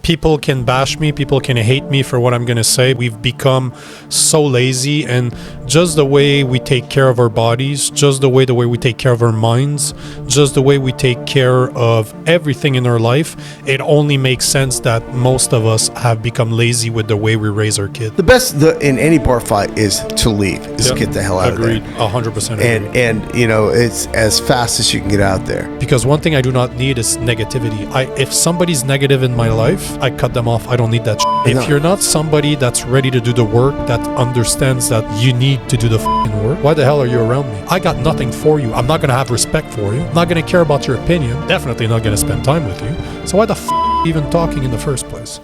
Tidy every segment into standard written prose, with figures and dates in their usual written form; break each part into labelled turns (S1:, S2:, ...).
S1: People can bash me, people can hate me for what I'm going to say. We've become so lazy, and just the way we take care of our bodies, just the way we take care of our minds, just the way we take care of everything in our life, it only makes sense that most of us have become lazy with the way we raise our kids.
S2: The best in any bar fight is to leave, is get the hell out
S1: Agreed.
S2: of there.
S1: 100% agreed.
S2: And you know, it's as fast as you can get out there.
S1: Because one thing I do not need is negativity. If somebody's negative in my life, I cut them off. I don't need that shit. If you're not somebody that's ready to do the work, that understands that you need to do the fucking work, why the hell are you around me? I got nothing for you. I'm not going to have respect for you. I'm not going to care about your opinion. Definitely not going to spend time with you. So why the f*** even talking in the first place?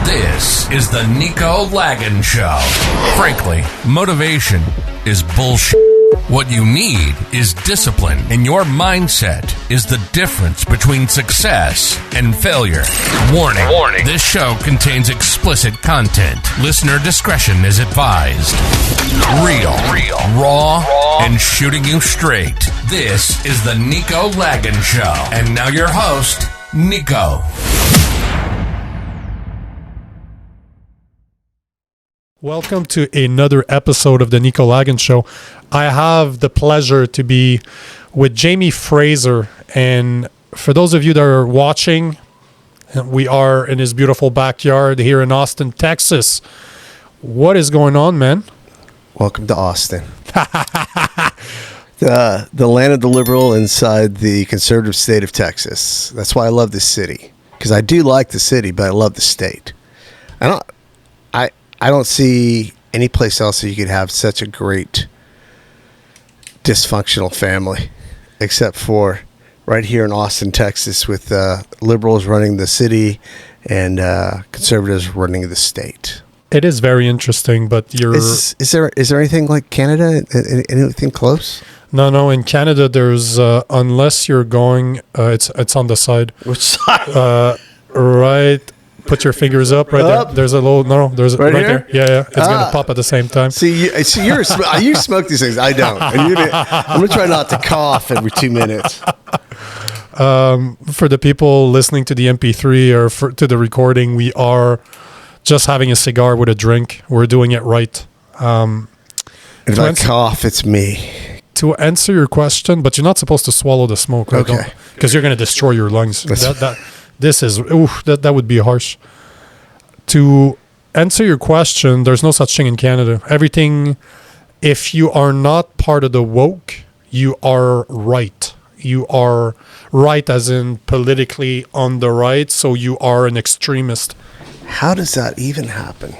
S3: This is the Nico Lagan Show. Frankly, motivation is bullshit. What you need is discipline, and your mindset is the difference between success and failure. Warning. This show contains explicit content. Listener discretion is advised. Real, raw, and shooting you straight. This is the Nico Lagan Show. And now your host, Nico.
S1: Welcome to another episode of the Nico Lagan Show. I have the pleasure to be with Jamie Fraser. And for those of you that are watching, we are in his beautiful backyard here in Austin, Texas. What is going on, man?
S2: Welcome to Austin. The land of the liberal inside the conservative state of Texas. That's why I love this city. Because I do like the city, but I love the state. I don't see any place else that you could have such a great dysfunctional family, except for right here in Austin, Texas, with liberals running the city and conservatives running the state.
S1: It is very interesting, but
S2: is there anything like Canada? Anything close?
S1: No. In Canada, there's unless you're going, it's on the side.
S2: Which side?
S1: Right. Put your fingers up right there. There's a little there's right there. Yeah. It's gonna pop at the same time.
S2: You smoke these things. I don't. And I'm gonna try not to cough every 2 minutes.
S1: For the people listening to the MP3 or to the recording, we are just having a cigar with a drink. We're doing it right.
S2: If I cough, it's me.
S1: To answer your question, but you're not supposed to swallow the smoke, right?
S2: Okay.
S1: Because you're gonna destroy your lungs. That would be harsh. To answer your question, there's no such thing in Canada. Everything, if you are not part of the woke, you are right. You are right as in politically on the right, so you are an extremist.
S2: How does that even happen?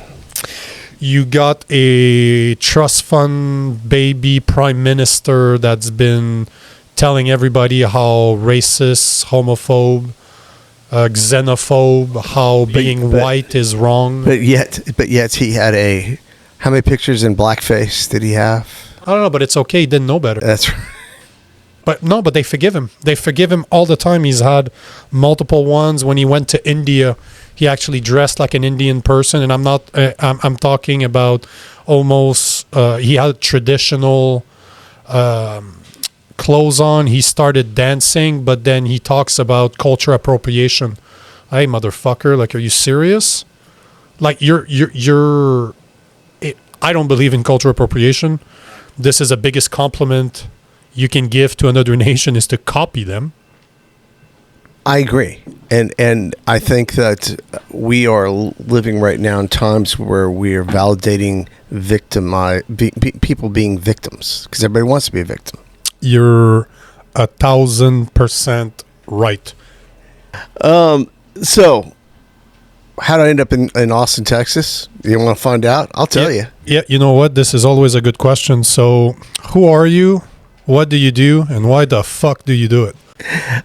S1: You got a trust fund baby prime minister that's been telling everybody how racist, homophobe, xenophobe, how being white is wrong.
S2: But yet he had how many pictures in blackface did he have?
S1: I don't know, but it's okay. He didn't know better.
S2: That's right.
S1: But they forgive him. They forgive him all the time. He's had multiple ones. When he went to India, he actually dressed like an Indian person. And I'm talking about almost, he had traditional clothes on. He started dancing, but then he talks about culture appropriation. Hey, motherfucker, like, are you serious? Like, I don't believe in culture appropriation. This is the biggest compliment you can give to another nation is to copy them.
S2: I agree. And I think that we are living right now in times where we are validating people being victims, because everybody wants to be a victim.
S1: You're 1,000% right.
S2: So how did I end up in Austin, Texas? You want to find out? I'll tell you.
S1: Yeah, you know what? This is always a good question. So who are you? What do you do? And why the fuck do you do it?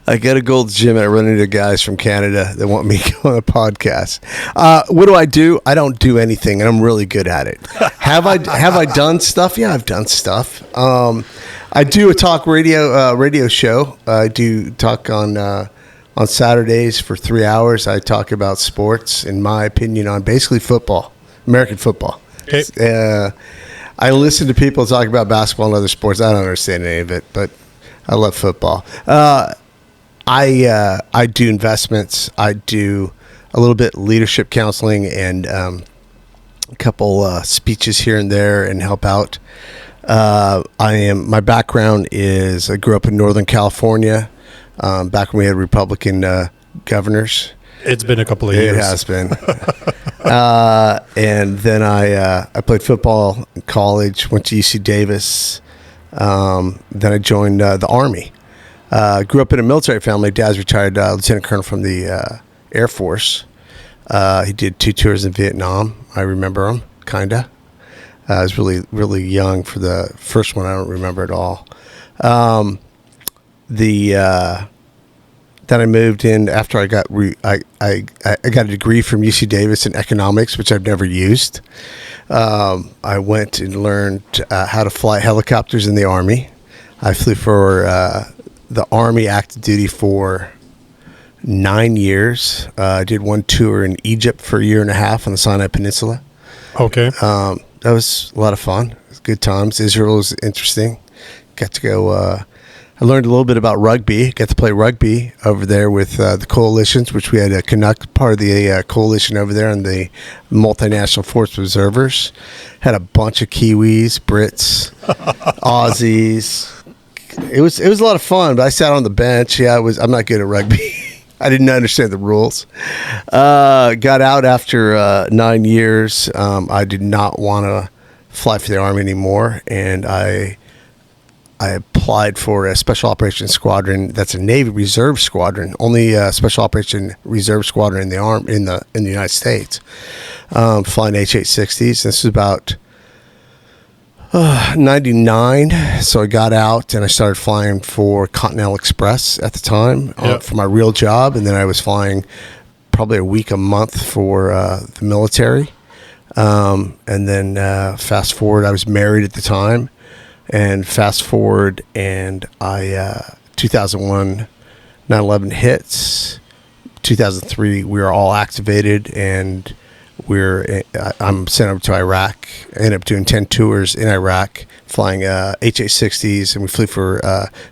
S2: I got a Gold's Gym and I run into guys from Canada that want me to go on a podcast. What do? I don't do anything, and I'm really good at it. Have I done stuff? Yeah, I've done stuff. I do a talk radio show. I do talk on Saturdays for 3 hours. I talk about sports, in my opinion, on basically football, American football. Okay. I listen to people talk about basketball and other sports. I don't understand any of it, but I love football. I do investments. I do a little bit leadership counseling and a couple speeches here and there and help out. My background is I grew up in Northern California, back when we had Republican governors.
S1: It's been a couple of years.
S2: It has been. And then I played football in college, went to UC Davis. Then I joined the Army. Grew up in a military family. Dad's retired lieutenant colonel from the Air Force. He did 2 tours in Vietnam. I remember him, kind of. I was really, really young for the first one. I don't remember at all. Then I moved in after I got I got a degree from UC Davis in economics, which I've never used. I went and learned how to fly helicopters in the Army. I flew for the Army active duty for 9 years. I did one tour in Egypt for a year and a half on the Sinai Peninsula.
S1: Okay.
S2: That was a lot of fun. It was good times. Israel was interesting. Got to go. I learned a little bit about rugby. Got to play rugby over there with the coalitions, which we had a Canuck, part of the coalition over there, and the multinational force observers. Had a bunch of Kiwis, Brits, Aussies. It was a lot of fun. But I sat on the bench. Yeah, I'm not good at rugby. I didn't understand the rules. Got out after 9 years. I did not want to fly for the Army anymore, and I applied for a Special Operations Squadron. That's a Navy Reserve Squadron, only a Special Operation Reserve Squadron in the United States. Flying H-860s. This was about 99. So I got out and I started flying for Continental Express at the time for my real job, and then I was flying probably a week a month for the military. And then fast forward, I was married at the time. And fast forward, and 2001, 9/11 hits. 2003, we were all activated, and I'm sent over to Iraq. I ended up doing 10 tours in Iraq, flying H-860s, and we flew for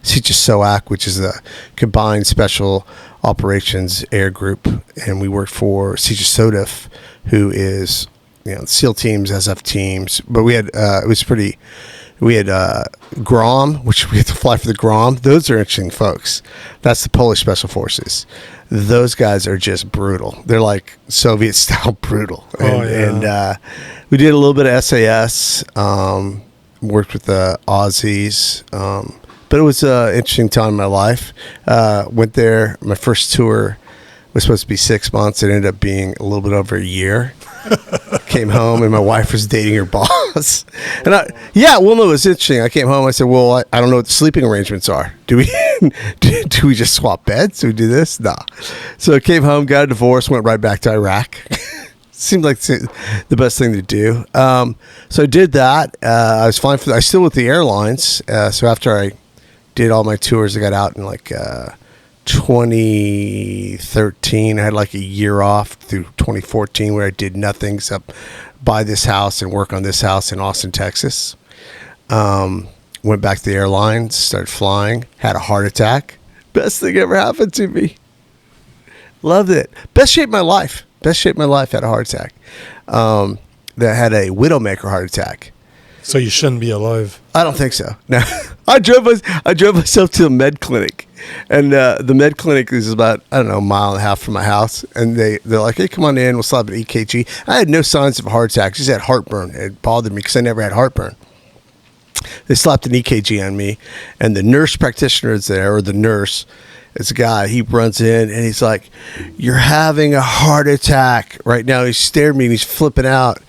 S2: SEAL, which is the Combined Special Operations Air Group, and we worked for SEAL, who is SEAL teams, SF teams, but we had it was pretty. We had Grom, which we had to fly for the Grom. Those are interesting folks. That's the Polish Special Forces. Those guys are just brutal. They're like Soviet-style brutal. And we did a little bit of SAS, worked with the Aussies. But it was an interesting time in my life. Went there. My first tour was supposed to be 6 months. It ended up being a little bit over a year. Came home and my wife was dating her boss. And it was interesting. I came home. I said, well, I don't know what the sleeping arrangements are. Do we do we just swap beds? Do we do this? Nah. So I came home, got a divorce, went right back to Iraq. Seemed like the best thing to do. So I did that. I was fine I still with the airlines. So after I did all my tours, I got out in 2013. I had a year off through 2014 where I did nothing except buy this house and work on this house in Austin, Texas. Went back to the airlines, started flying, had a heart attack. Best thing ever happened to me. Loved it. Best shape of my life. Had a heart attack. That had a widowmaker heart attack.
S1: So you shouldn't be alive.
S2: I don't think so. No, I drove myself to a med clinic, and the med clinic is about a mile and a half from my house. And they're like, "Hey, come on in. We'll slap an EKG." I had no signs of a heart attack. I just had heartburn. It bothered me because I never had heartburn. They slapped an EKG on me, and the nurse practitioner is there, or the nurse. It's a guy. He runs in and he's like, "You're having a heart attack right now." He stared at me and he's flipping out.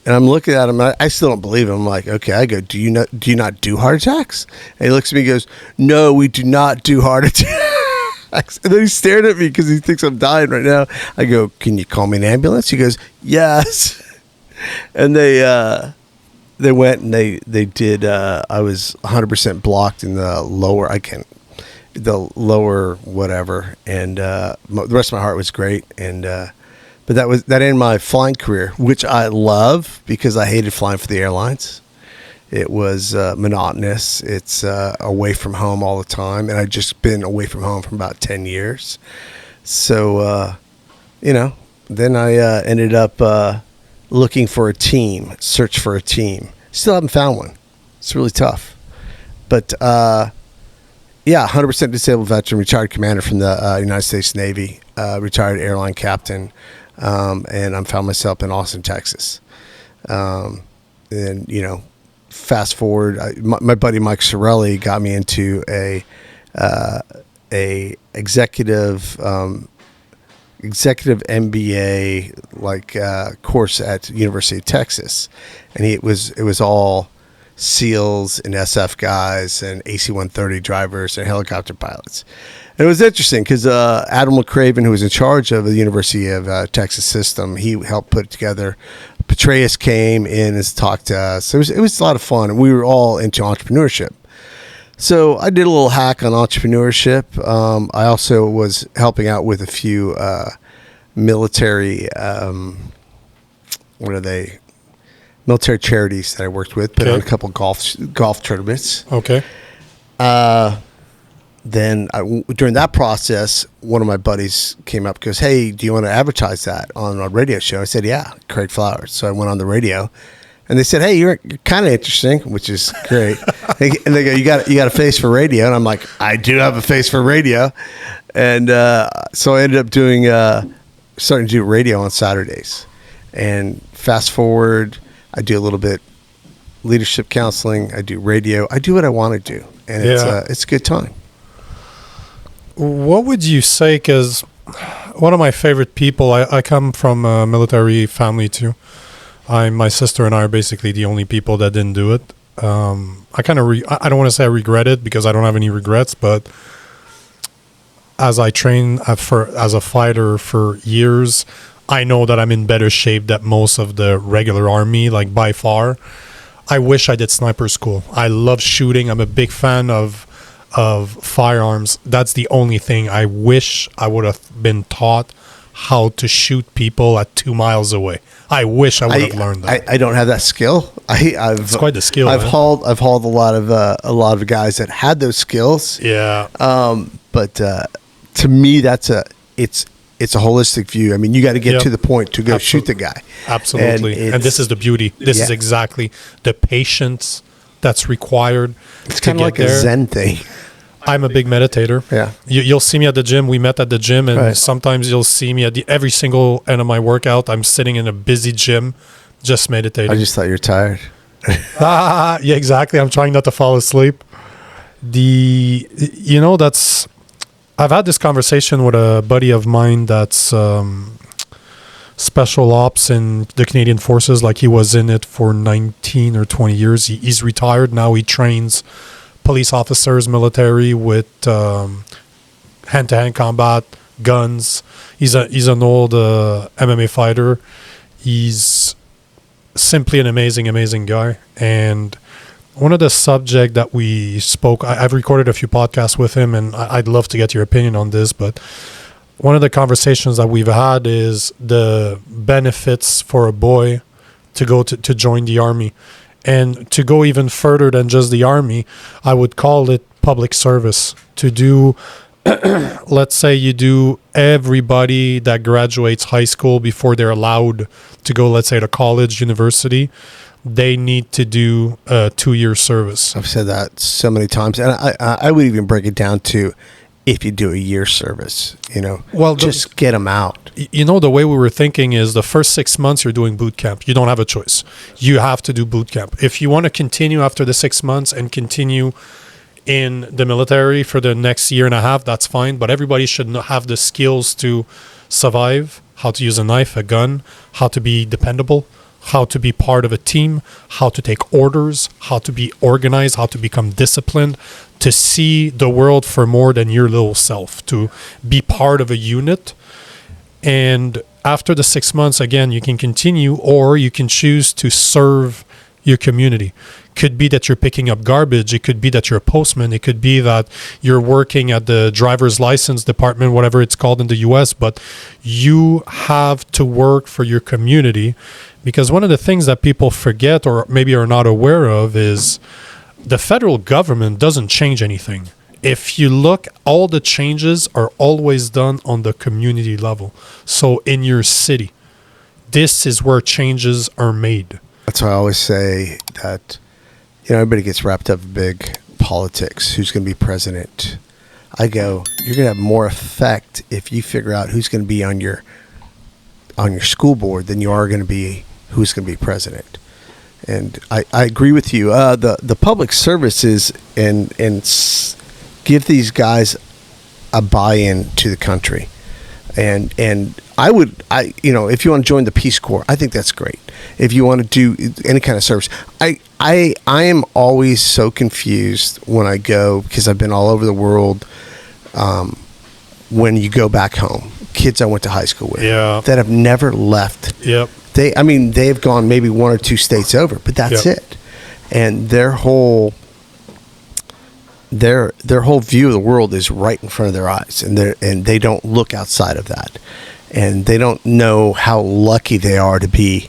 S2: And I'm looking at him. I still don't believe him. I'm like, okay. I go, do you not do heart attacks? And he looks at me and goes, "No, we do not do heart attacks." And then he stared at me because he thinks I'm dying right now. I go, "Can you call me an ambulance?" He goes, "Yes." And they went and they did. I was 100% blocked in the lower. The lower whatever, and the rest of my heart was great. And but that ended my flying career, which I love because I hated flying for the airlines. It was monotonous. It's away from home all the time, and I'd just been away from home for about 10 years. So, then I ended up looking for a team, search for a team. Still haven't found one. It's really tough. But, 100% disabled veteran, retired commander from the United States Navy, retired airline captain, and I found myself in Austin, Texas. And, fast forward, my buddy Mike Sorelli got me into a executive MBA course at University of Texas, and it was all SEALs and SF guys and AC-130 drivers and helicopter pilots. And it was interesting because Admiral Craven, who was in charge of the University of Texas system, he helped put it together. Petraeus came in and talked to us. It was a lot of fun, and we were all into entrepreneurship. So I did a little hack on entrepreneurship. I also was helping out with a few military, military charities that I worked with. Put on a couple golf tournaments.
S1: Okay.
S2: Then during that process, one of my buddies came up and goes, "Hey, do you want to advertise that on a radio show?" I said, "Yeah, Craig Flowers." So I went on the radio, and they said, "Hey, you're kind of interesting," which is great. And they go, "You got a face for radio," and I'm like, "I do have a face for radio," and so I ended up starting to do radio on Saturdays. And fast forward, I do a little bit leadership counseling. I do radio. I do what I want to do, and it's a good time.
S1: What would you say? Because one of my favorite people, I come from a military family too. My sister and I are basically the only people that didn't do it. I don't want to say I regret it because I don't have any regrets, but as I train as a fighter for years, I know that I'm in better shape than most of the regular army, like by far. I wish I did sniper school. I love shooting. I'm a big fan of firearms. That's the only thing I wish I would have been taught, how to shoot people at 2 miles away. I wish I would have learned that.
S2: I don't have that skill.
S1: It's quite the skill.
S2: I've hauled a lot of guys that had those skills.
S1: Yeah.
S2: But to me, it's a holistic view. I mean, you got to get to the point to go shoot the guy.
S1: Absolutely. And this is the beauty. This is exactly the patience that's required.
S2: It's kind of like a Zen thing.
S1: I'm a big meditator.
S2: Yeah.
S1: You'll see me at the gym. We met at the gym, and sometimes you'll see me at every single end of my workout. I'm sitting in a busy gym, just meditating.
S2: I just thought you were tired.
S1: Yeah, exactly. I'm trying not to fall asleep. I've had this conversation with a buddy of mine that's special ops in the Canadian Forces. Like, he was in it for 19 or 20 years. He's retired now. He trains police officers, military, with hand-to-hand combat, guns. He's an old MMA fighter. He's simply an amazing guy. And one of the subject that we spoke, I've recorded a few podcasts with him, and I'd love to get your opinion on this, but one of the conversations that we've had is the benefits for a boy to go to join the army. And to go even further than just the army, I would call it public service. To do, let's say you do everybody that graduates high school before they're allowed to go, let's say, to college, university, they need to do a 2-year service.
S2: I've said that so many times. And I would even break it down to, if you do a year service, just get them out.
S1: The way we were thinking is the first 6 months you're doing boot camp. You don't have a choice. You have to do boot camp. If you want to continue after the 6 months and continue in the military for the next year and a half, that's fine. But everybody should have the skills to survive, how to use a knife, a gun, how to be dependable, how to be part of a team, how to take orders, how to be organized, how to become disciplined, to see the world for more than your little self, to be part of a unit. And after the 6 months, again, you can continue, or you can choose to serve your community. Could be that you're picking up garbage. It could be that you're a postman. It could be that you're working at the driver's license department, whatever it's called in the US, but you have to work for your community. Because one of the things that people forget or maybe are not aware of is the federal government doesn't change anything. if you look, all the changes are always done on the community level. So in your city, this is where changes are made.
S2: That's why I always say that, everybody gets wrapped up in big politics. Who's going to be president? I go, you're going to have more effect if you figure out who's going to be on your school board than you are going to be who's going to be president. And I agree with you. The public services and give these guys a buy-in to the country. And if you want to join the Peace Corps, I think that's great. If you want to do any kind of service, I am always so confused when I go, because I've been all over the world. When you go back home, kids I went to high school with, that have never left.
S1: Yep.
S2: They've gone maybe one or two states over, but that's it. And their whole view of the world is right in front of their eyes, and they don't look outside of that, and they don't know how lucky they are to be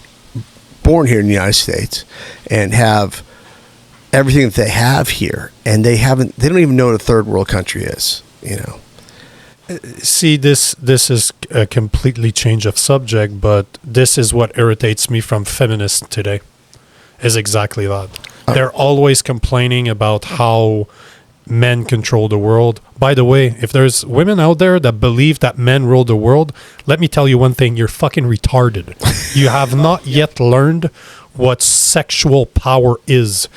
S2: born here in the United States and have everything that they have here, and they don't even know what a third world country is.
S1: See, this is a completely change of subject, but this is what irritates me from feminists today, is exactly that. They're always complaining about how men control the world. By the way, if there's women out there that believe that men rule the world, let me tell you one thing, you're fucking retarded. You have not yet learned what sexual power is.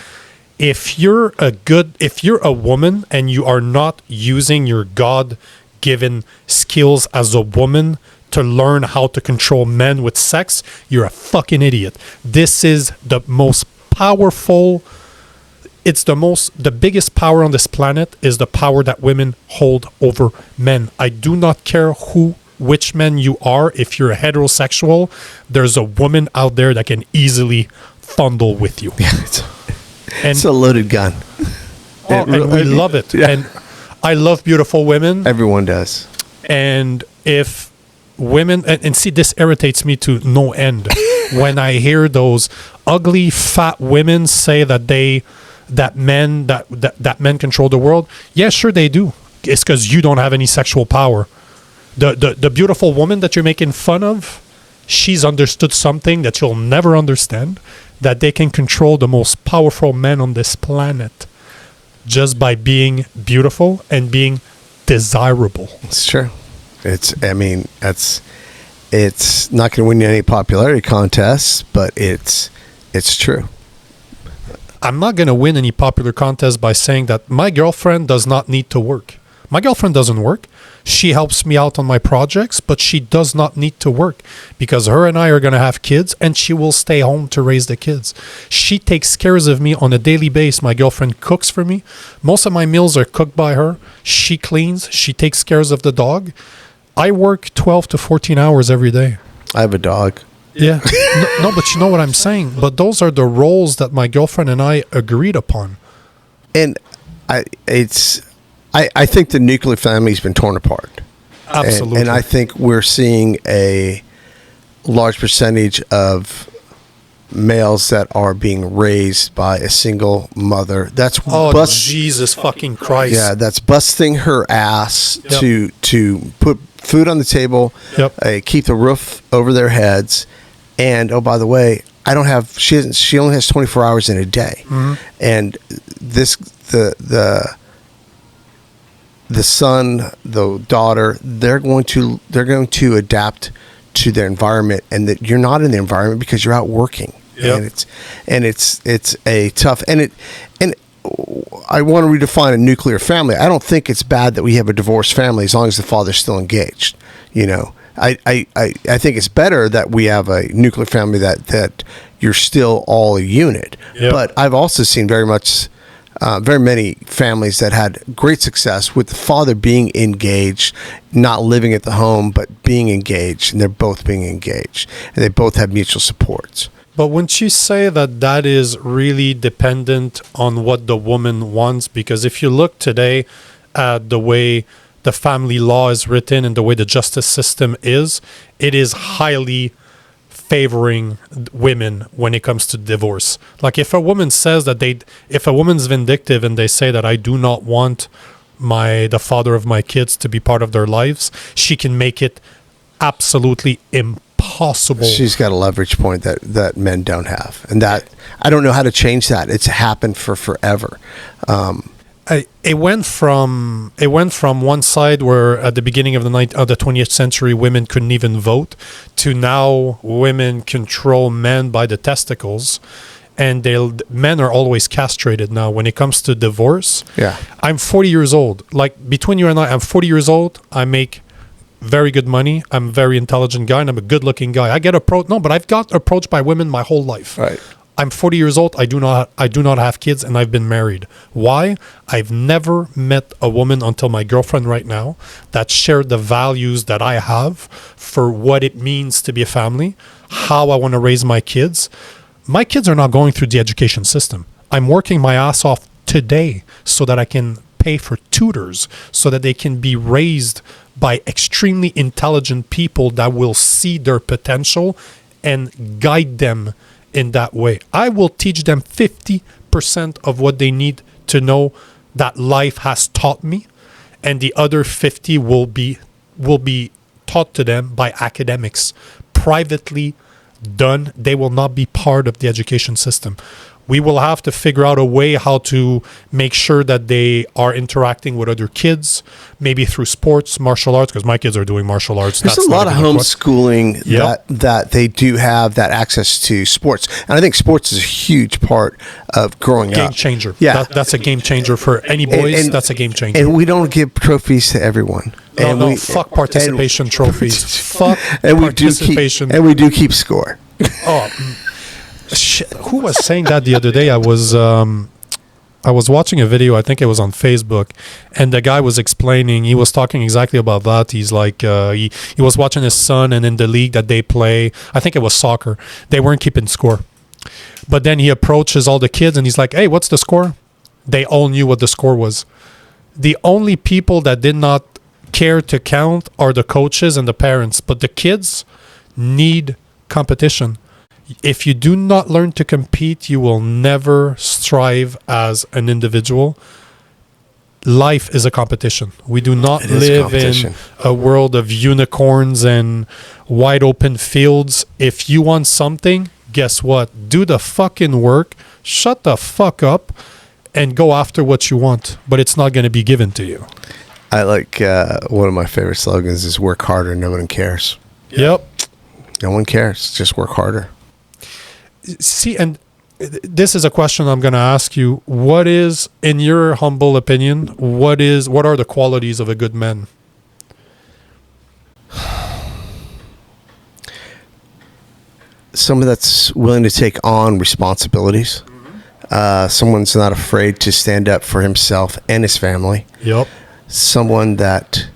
S1: If you're a woman and you are not using your God-given skills as a woman to learn how to control men with sex, you're a fucking idiot. This is the most powerful, the biggest power on this planet is the power that women hold over men. I do not care which men you are. If you're a heterosexual, there's a woman out there that can easily fondle with you.
S2: It's a loaded gun.
S1: And we love it. Yeah. And I love beautiful women.
S2: Everyone does. And
S1: if women, and see, this irritates me to no end when I hear those ugly fat women say that men control the world. Yeah, sure they do. It's because you don't have any sexual power. The beautiful woman that you're making fun of, she's understood something that you'll never understand, that they can control the most powerful men on this planet just by being beautiful and being desirable.
S2: It's true. It's not going to win you any popularity contests, but it's true.
S1: I'm not going to win any popular contest by saying that my girlfriend does not need to work. My girlfriend doesn't work. She helps me out on my projects, but she does not need to work because her and I are going to have kids and she will stay home to raise the kids. She takes care of me on a daily basis. My girlfriend cooks for me. Most of my meals are cooked by her. She cleans. She takes care of the dog. I work 12 to 14 hours every day.
S2: I have a dog.
S1: Yeah. No, but you know what I'm saying? But those are the roles that my girlfriend and I agreed upon.
S2: And I think the nuclear family's been torn apart.
S1: Absolutely.
S2: And I think we're seeing a large percentage of males that are being raised by a single mother. That's
S1: Jesus fucking Christ.
S2: Yeah, that's busting her ass to put food on the table, keep the roof over their heads, and oh, by the way, she only has 24 hours in a day. Mm-hmm. And the son, the daughter, they're going to adapt to their environment, and that you're not in the environment because you're out working. Yep. And it's a tough, and I want to redefine a nuclear family. I don't think it's bad that we have a divorced family as long as the father's still engaged. I think it's better that we have a nuclear family that you're still all a unit. Yep. But I've also seen very many families that had great success with the father being engaged, not living at the home, but being engaged, and they're both being engaged, and they both have mutual supports.
S1: But wouldn't you say that is really dependent on what the woman wants? Because if you look today at the way the family law is written and the way the justice system is, it is highly favoring women when it comes to divorce. Like if a woman says if a woman's vindictive and they say that I do not want the father of my kids to be part of their lives, she can make it absolutely impossible.
S2: She's got a leverage point that men don't have, and that I don't know how to change that. It's happened for forever.
S1: It went from one side where at the beginning of the 20th century women couldn't even vote, to now women control men by the testicles, and men are always castrated now when it comes to divorce.
S2: Yeah,
S1: I'm 40 years old. Like, between you and I'm 40 years old. I make very good money. I'm a very intelligent guy, and I'm a good-looking guy. I get approached. No, but I've got approached by women my whole life.
S2: right.
S1: I'm 40 years old. I do not have kids, and I've been married. Why? I've never met a woman until my girlfriend right now that shared the values that I have for what it means to be a family, how I want to raise my kids. My kids are not going through the education system. I'm working my ass off today so that I can pay for tutors, so that they can be raised by extremely intelligent people that will see their potential and guide them in that way. I will teach them 50% of what they need to know that life has taught me, and the other 50 will be taught to them by academics, privately done. They will not be part of the education system. We will have to figure out a way how to make sure that they are interacting with other kids, maybe through sports, martial arts, because my kids are doing martial arts.
S2: There's a lot of homeschooling that they do have that access to sports. And I think sports is a huge part of growing up.
S1: Game changer.
S2: Yeah.
S1: That's a game changer for any boys. That's a game changer.
S2: And we don't give trophies to everyone.
S1: Fuck participation trophies. Fuck participation.
S2: And we do keep score.
S1: Oh, shit. Who was saying that the other day? I was watching a video, I think it was on Facebook, and the guy was explaining, he was talking exactly about that. He's like, he was watching his son, and in the league that they play, I think it was soccer, they weren't keeping score. But then he approaches all the kids and he's like, hey, what's the score? They all knew what the score was. The only people that did not care to count are the coaches and the parents, but the kids need competition. If you do not learn to compete, you will never strive as an individual. Life is a competition. We do not live in a world of unicorns and wide open fields. If you want something, guess what? Do the fucking work, shut the fuck up, and go after what you want. But it's not going to be given to you.
S2: I like one of my favorite slogans is work harder, no one cares.
S1: Yep.
S2: No one cares. Just work harder.
S1: See, and this is a question I'm going to ask you. What is, in your humble opinion, what are the qualities of a good man?
S2: Someone that's willing to take on responsibilities. Someone's not afraid to stand up for himself and his family.
S1: Yep.
S2: Someone that,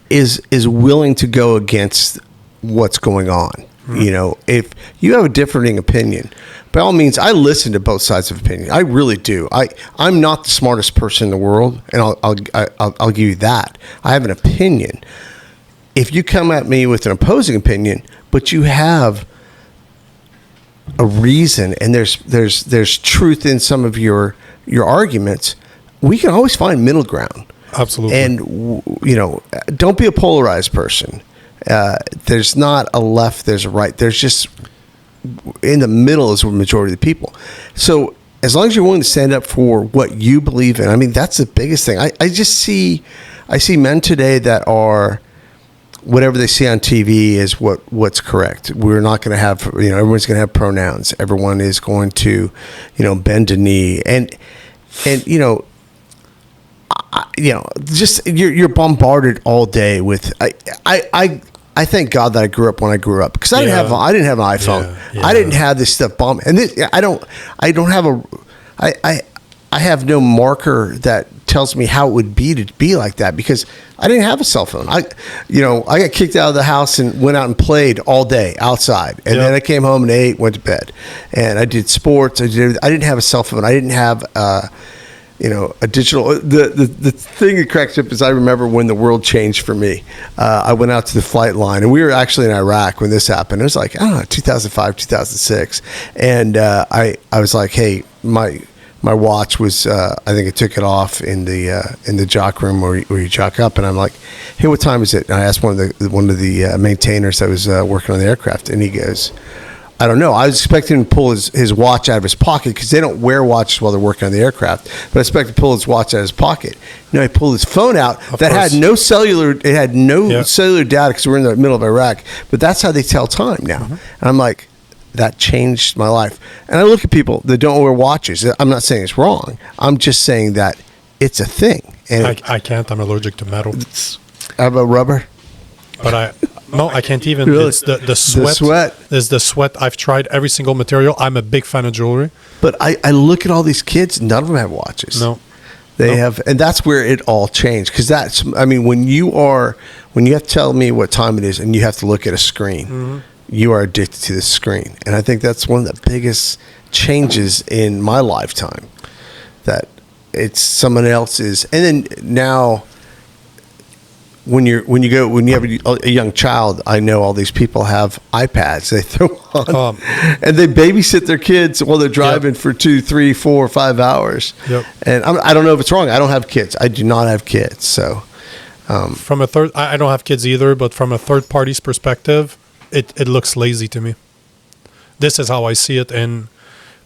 S2: is willing to go against what's going on. If you have a differing opinion, by all means, I listen to both sides of opinion. I really do. I'm not the smartest person in the world, and I'll give you that. I have an opinion. If you come at me with an opposing opinion, but you have a reason and there's truth in some of your arguments, we can always find middle ground.
S1: Absolutely.
S2: And don't be a polarized person. There's not a left, there's a right. There's just in the middle is the majority of the people. So as long as you're willing to stand up for what you believe in, I mean, that's the biggest thing. I see men today that are, whatever they see on TV is what's correct. We're not going to have, everyone's going to have pronouns. Everyone is going to, bend a knee. And just you're bombarded all day with. I thank God that I grew up when I grew up, because I didn't have an iPhone. Yeah. I didn't have this stuff bomb. And I have no marker that tells me how it would be to be like that, because I didn't have a cell phone. I got kicked out of the house and went out and played all day outside, and then I came home and ate, went to bed, and I did sports. I didn't have a cell phone. I didn't have a digital. The thing that cracks up is I remember when the world changed for me. I went out to the flight line, and we were actually in Iraq when this happened. It was like, I don't know, 2005, 2006, and I was like, hey, my watch was, I think I took it off in the jock room where you jock up, and I'm like, hey, what time is it? And I asked one of the maintainers that was working on the aircraft, and he goes, I don't know. I was expecting him to pull his watch out of his pocket because they don't wear watches while they're working on the aircraft. But I expected to pull his watch out of his pocket. He pulled his phone out had no cellular. It had no cellular data because we're in the middle of Iraq. But that's how they tell time now. And I'm like, that changed my life. And I look at people that don't wear watches. I'm not saying it's wrong. I'm just saying that it's a thing. And
S1: I can't. I'm allergic to metal.
S2: How about rubber?
S1: But I can't even.
S2: Really?
S1: It's the sweat.
S2: The sweat.
S1: There's the sweat. I've tried every single material. I'm a big fan of jewelry.
S2: But I look at all these kids. None of them have watches.
S1: No.
S2: They have, and that's where it all changed. Because when you have to tell me what time it is and you have to look at a screen, you are addicted to the screen. And I think that's one of the biggest changes in my lifetime, that it's someone else's. And then now, when you have a young child, I know all these people have iPads they throw on, and they babysit their kids while they're driving for 2, 3, 4, 5 hours.
S1: Yep.
S2: And I don't know if it's wrong. I don't have kids. I do not have kids. So
S1: I don't have kids either, but from a third party's perspective, it looks lazy to me. This is how I see it, and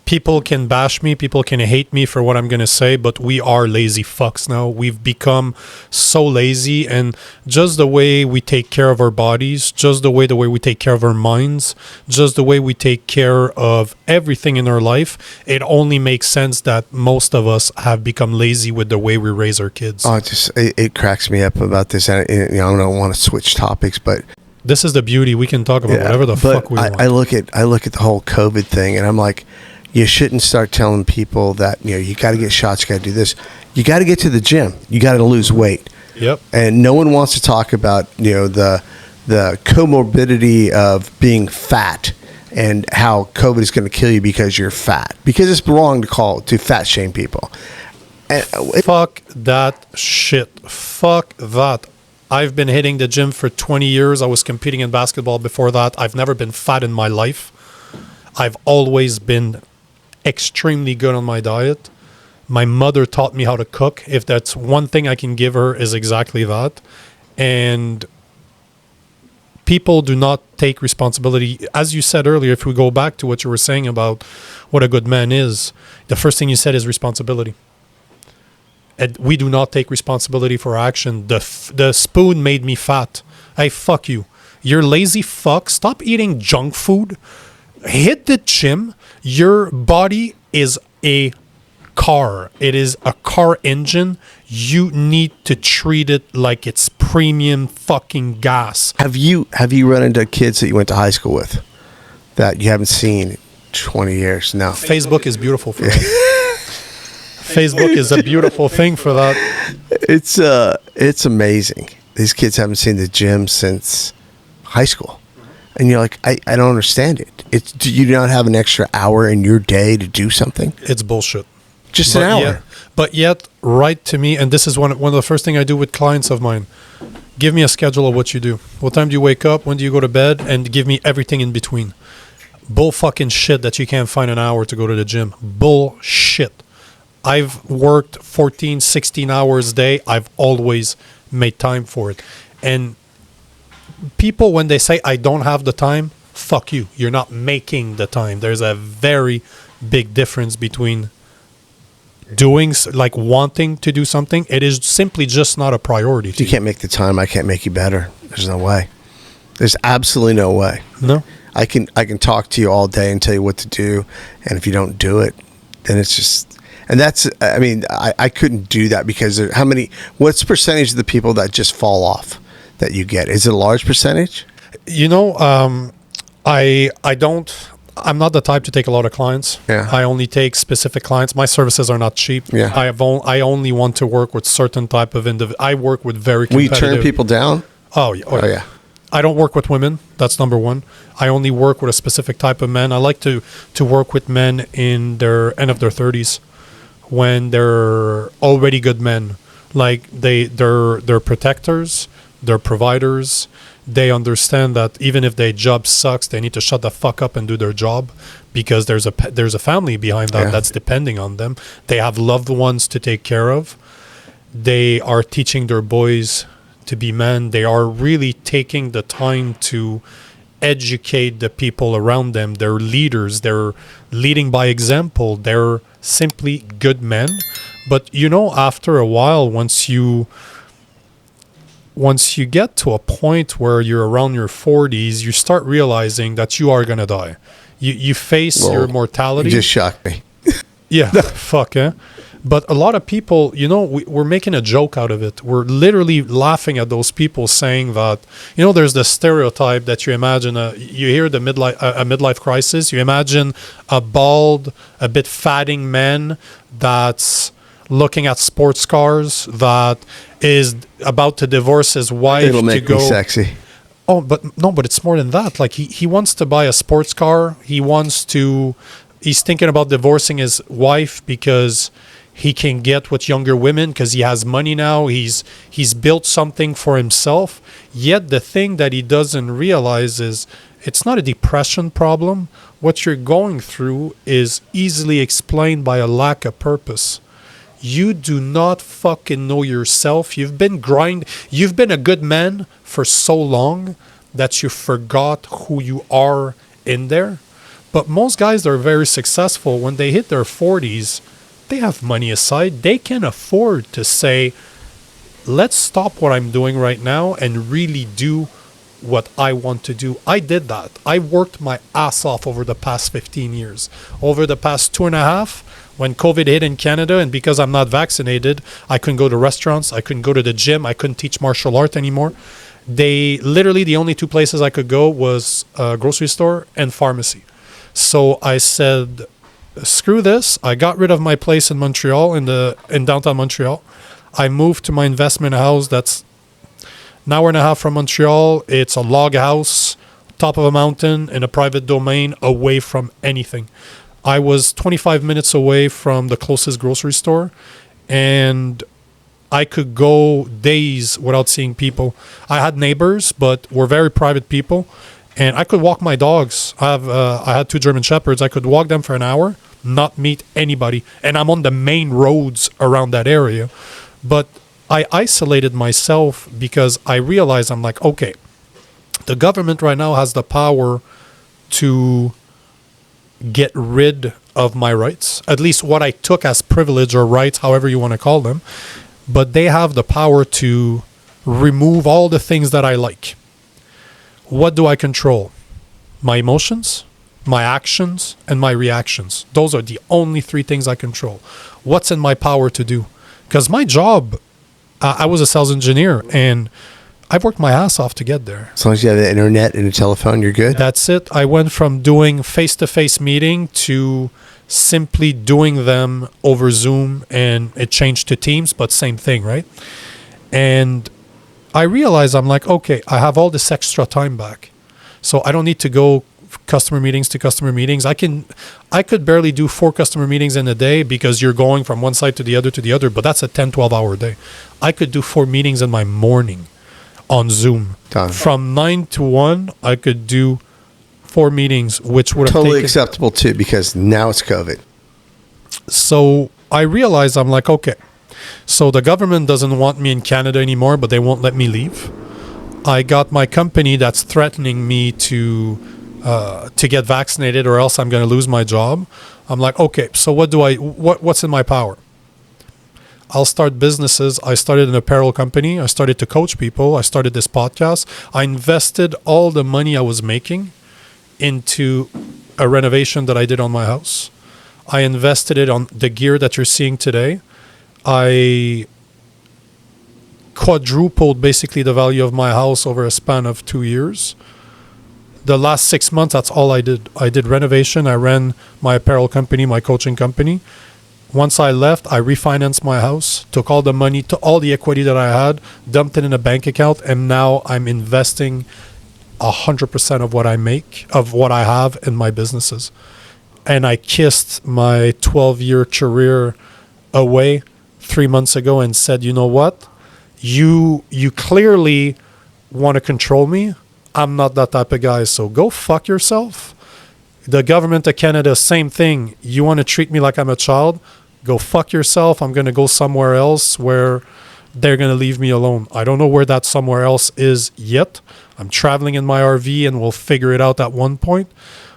S1: people can bash me, people can hate me for what I'm going to say, but we are lazy fucks now. We've become so lazy, and just the way we take care of our bodies, just the way we take care of our minds, just the way we take care of everything in our life, it only makes sense that most of us have become lazy with the way we raise our kids.
S2: Oh, it cracks me up about this. And I don't want to switch topics, but
S1: this is the beauty. We can talk about whatever the fuck we want.
S2: I look at the whole COVID thing, and I'm like, you shouldn't start telling people that, you got to get shots, you got to do this. You got to get to the gym. You got to lose weight.
S1: Yep.
S2: And no one wants to talk about, the comorbidity of being fat and how COVID is going to kill you because you're fat. Because it's wrong to fat shame people. And
S1: fuck that shit. Fuck that. I've been hitting the gym for 20 years. I was competing in basketball before that. I've never been fat in my life. I've always been extremely good on my diet. My mother taught me how to cook. If that's one thing I can give her, is exactly that. And people do not take responsibility. As you said earlier, if we go back to what you were saying about what a good man is, the first thing you said is responsibility. And we do not take responsibility for our action. The spoon made me fat. Hey, fuck you. You're lazy fuck. Stop eating junk food. Hit the gym. Your body is a car. It is a car engine. You need to treat it like it's premium fucking gas.
S2: Have you run into kids that you went to high school with that you haven't seen in 20 years? No.
S1: Facebook is beautiful for that. Facebook is a beautiful thing for that.
S2: It's amazing. These kids haven't seen the gym since high school. And you're like, I don't understand it. Do you not have an extra hour in your day to do something?
S1: It's bullshit.
S2: Just an hour.
S1: But yet, write to me, and this is one of the first things I do with clients of mine. Give me a schedule of what you do. What time do you wake up? When do you go to bed? And give me everything in between. Bull fucking shit that you can't find an hour to go to the gym. Bullshit. I've worked 14, 16 hours a day. I've always made time for it. And people, when they say, I don't have the time, fuck you. You're not making the time. There's a very big difference between wanting to do something. It is simply just not a priority.
S2: You can't make the time. I can't make you better. There's no way. There's absolutely no way. No. I can talk to you all day and tell you what to do. And if you don't do it, then it's just... And that's, I couldn't do that because what's the percentage of the people that just fall off that you get? Is it a large percentage?
S1: I'm not the type to take a lot of clients.
S2: Yeah.
S1: I only take specific clients. My services are not cheap.
S2: Yeah.
S1: I only want to work with certain type of I work with very competitive.
S2: Will you turn people down?
S1: Oh yeah. I don't work with women. That's number one. I only work with a specific type of men. I like to work with men in their end of their 30s. When they're already good men, like they're protectors, they're providers, They understand that even if their job sucks, they need to shut the fuck up and do their job, because there's a family behind that that's depending on them. They have loved ones to take care of. They are teaching their boys to be men. They are really taking the time to educate the people around them. They're leaders. They're leading by example. They're simply good men. But after a while, once you get to a point where you're around your 40s, you start realizing that you are gonna die. You face your mortality.
S2: You just shocked me.
S1: Yeah, fuck, eh? But a lot of people, we're making a joke out of it. We're literally laughing at those people saying that, there's the stereotype that you imagine, you hear the midlife crisis, you imagine a bald, a bit fatting man that's looking at sports cars, that is about to divorce his wife.
S2: It'll make me sexy.
S1: Oh, but it's more than that. Like he wants to buy a sports car. He's thinking about divorcing his wife because he can get with younger women because he has money now. He's built something for himself. Yet the thing that he doesn't realize is it's not a depression problem. What you're going through is easily explained by a lack of purpose. You do not fucking know yourself. You've been a good man for so long that you forgot who you are in there. But most guys that are very successful, when they hit their 40s, they have money aside. They can afford to say, let's stop what I'm doing right now and really do what I want to do. I did that. I worked my ass off over the past 15 years. Over the past 2.5, when COVID hit in Canada, and because I'm not vaccinated, I couldn't go to restaurants, I couldn't go to the gym, I couldn't teach martial art anymore. The only two places I could go was a grocery store and pharmacy. So I said, screw this. I got rid of my place in Montreal, in downtown Montreal. I moved to my investment house that's an hour and a half from Montreal. It's a log house, top of a mountain, in a private domain, away from anything. I was 25 minutes away from the closest grocery store, and I could go days without seeing people. I had neighbors, but we're very private people. And I could walk my dogs. I had 2 German Shepherds. I could walk them for an hour, not meet anybody. And I'm on the main roads around that area. But I isolated myself because I realized, I'm like, okay, the government right now has the power to get rid of my rights, at least what I took as privilege or rights, however you want to call them. But they have the power to remove all the things that I like. What do I control? My emotions, my actions, and my reactions. Those are the only 3 things I control. What's in my power to do? Because my job, I was a sales engineer, and I've worked my ass off to get there.
S2: As long as you have the internet and a telephone, you're good?
S1: That's it. I went from doing face-to-face meeting to simply doing them over Zoom, and it changed to Teams, but same thing, right? And I realized, I'm like, okay, I have all this extra time back. So I don't need to go customer meetings to customer meetings. I could barely do 4 customer meetings in a day because you're going from one side to the other, but that's a 10, 12 hour day. I could do 4 meetings in my morning on Zoom. Done. From 9 to 1, I could do 4 meetings, which would have
S2: totally acceptable too, because now it's COVID.
S1: So I realized, I'm like, okay, so the government doesn't want me in Canada anymore, but they won't let me leave. I got my company that's threatening me to get vaccinated, or else I'm going to lose my job. I'm like, okay, so what's in my power? I'll start businesses. I started an apparel company. I started to coach people. I started this podcast. I invested all the money I was making into a renovation that I did on my house. I invested it on the gear that you're seeing today. I quadrupled basically the value of my house over a span of 2 years. The last 6 months, that's all I did. I did renovation. I ran my apparel company, my coaching company. Once I left, I refinanced my house, took all the money, to all the equity that I had, dumped it in a bank account, and now I'm investing 100% of what I make, of what I have in my businesses. And I kissed my 12-year career away 3 months ago and said, you know what? You clearly want to control me. I'm not that type of guy. So go fuck yourself. The government of Canada, same thing. You want to treat me like I'm a child? Go fuck yourself. I'm going to go somewhere else where they're going to leave me alone. I don't know where that somewhere else is yet. I'm traveling in my RV and we'll figure it out at one point.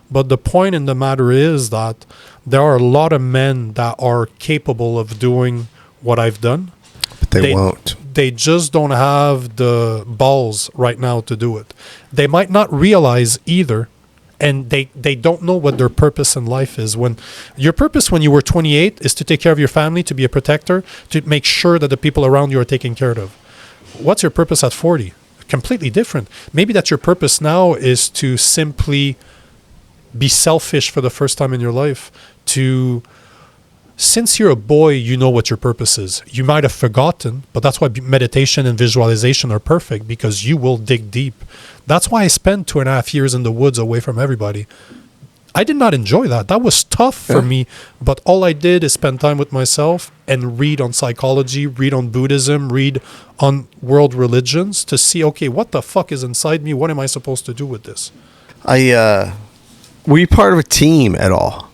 S1: But the point in the matter is that there are a lot of men that are capable of doing what I've done.
S2: But they won't.
S1: They just don't have the balls right now to do it. They might not realize either, and they don't know what their purpose in life is. When your purpose when you were 28 is to take care of your family, to be a protector, to make sure that the people around you are taken care of. What's your purpose at 40? Completely different. Maybe that your purpose now is to simply be selfish for the first time in your life. Since you're a boy, you know what your purpose is. You might have forgotten, but that's why meditation and visualization are perfect, because you will dig deep. That's why I spent 2.5 years in the woods away from everybody. I did not enjoy that. That was tough for me, but all I did is spend time with myself and read on psychology, read on Buddhism, read on world religions to see, okay, what the fuck is inside me? What am I supposed to do with this?
S2: Were you part of a team at all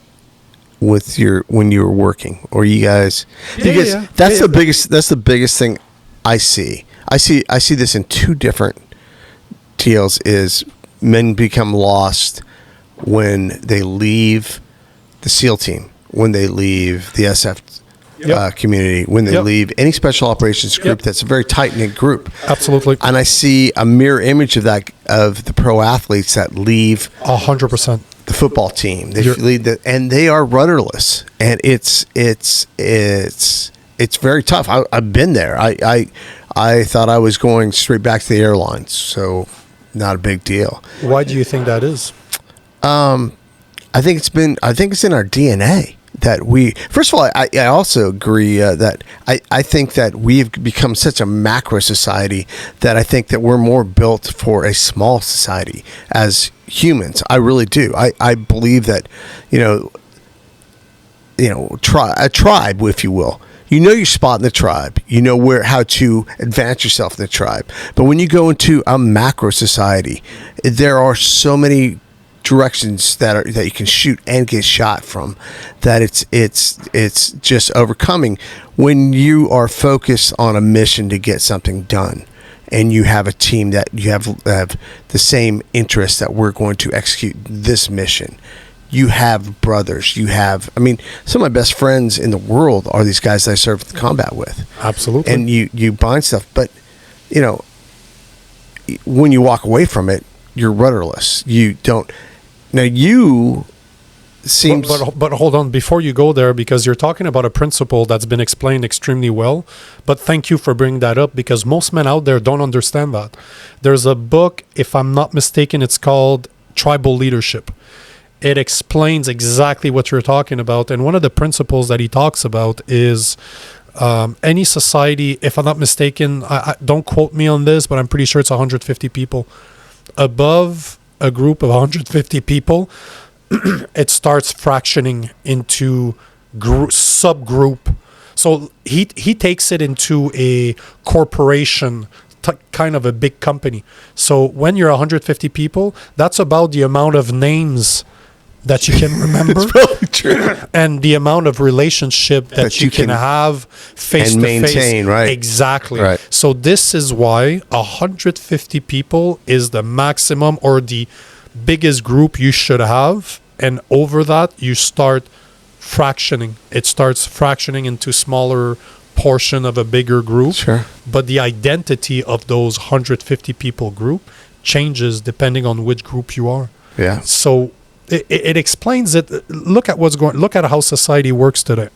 S2: when you were working, or you guys? Because that's the biggest thing I see. I see this in two different deals: is men become lost when they leave the SEAL team, when they leave the SF community, when they leave any special operations group that's a very tight-knit group.
S1: Absolutely.
S2: And I see a mirror image of that, of the pro athletes that leave
S1: 100%.
S2: the football team. They lead and they are rudderless, and it's very tough. I've been there. I thought I was going straight back to the airlines, so not a big deal.
S1: Why do you think that is?
S2: I think it's in our DNA that we. First of all, I also agree that I think that we've become such a macro society that I think that we're more built for a small society as humans. I really do. I believe that a tribe, if you will. You know your spot in the tribe. You know how to advance yourself in the tribe. But when you go into a macro society, there are so many directions that you can shoot and get shot from, that it's just overcoming when you are focused on a mission to get something done, and you have a team that you have the same interest that we're going to execute this mission. You have brothers. Some of my best friends in the world are these guys that I served combat with.
S1: Absolutely.
S2: And you bind stuff, but when you walk away from it, you're rudderless. You don't. Now you seems.
S1: But hold on, before you go there, because you're talking about a principle that's been explained extremely well. But thank you for bringing that up, because most men out there don't understand that. There's a book, if I'm not mistaken, it's called Tribal Leadership. It explains exactly what you're talking about. And one of the principles that he talks about is any society, if I'm not mistaken, I don't quote me on this, but I'm pretty sure it's 150 people. Above a group of 150 people, it starts fractioning into subgroup. So he takes it into a corporation, kind of a big company. So when you're 150 people, that's about the amount of names that you can remember.
S2: It's probably true.
S1: And the amount of relationship that you can have face
S2: and
S1: to
S2: maintain,
S1: face.
S2: right?
S1: Exactly.
S2: Right.
S1: So this is why 150 people is the maximum or the biggest group you should have. And over that, you start fractioning. It starts fractioning into smaller portion of a bigger group.
S2: Sure.
S1: But the identity of those 150 people group changes depending on which group you are.
S2: Yeah.
S1: So it explains it. Look at how society works today.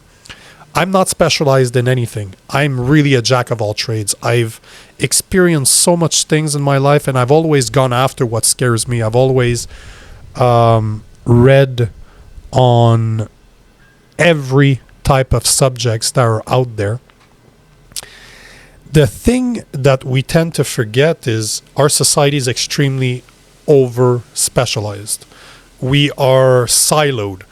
S1: I'm not specialized in anything. I'm really a jack of all trades. I've experienced so much things in my life, and I've always gone after what scares me. I've always read on every type of subjects that are out there. The thing that we tend to forget is our society is extremely over specialized. We are siloed.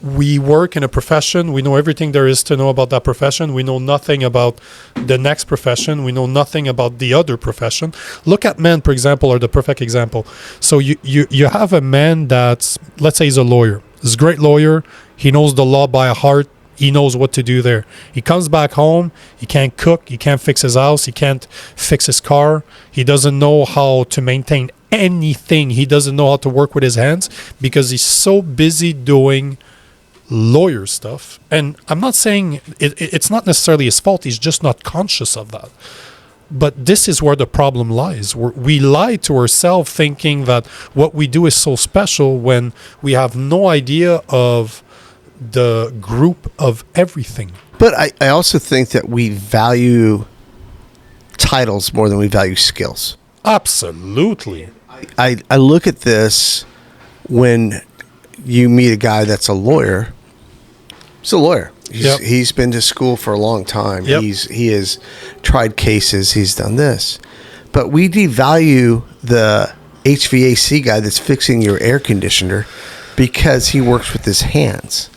S1: we work in a profession. We know everything there is to know about that profession. We know nothing about the next profession. We know nothing about the other profession. Look at men, for example, are the perfect example. So you have a man that's, let's say he's a lawyer. He's a great lawyer. He knows the law by heart. He knows what to do there. He comes back home. He can't cook. He can't fix his house. He can't fix his car. He doesn't know how to maintain anything. He doesn't know how to work with his hands because he's so busy doing lawyer stuff. And I'm not saying it's not necessarily his fault. He's just not conscious of that. But this is where the problem lies. We lie to ourselves thinking that what we do is so special when we have no idea of the group of everything.
S2: But I also think that we value titles more than we value skills.
S1: Absolutely.
S2: I look at this when you meet a guy that's a lawyer. He's a lawyer. He's been to school for a long time.
S1: Yep.
S2: He has tried cases. He's done this. But we devalue the HVAC guy that's fixing your air conditioner because he works with his hands.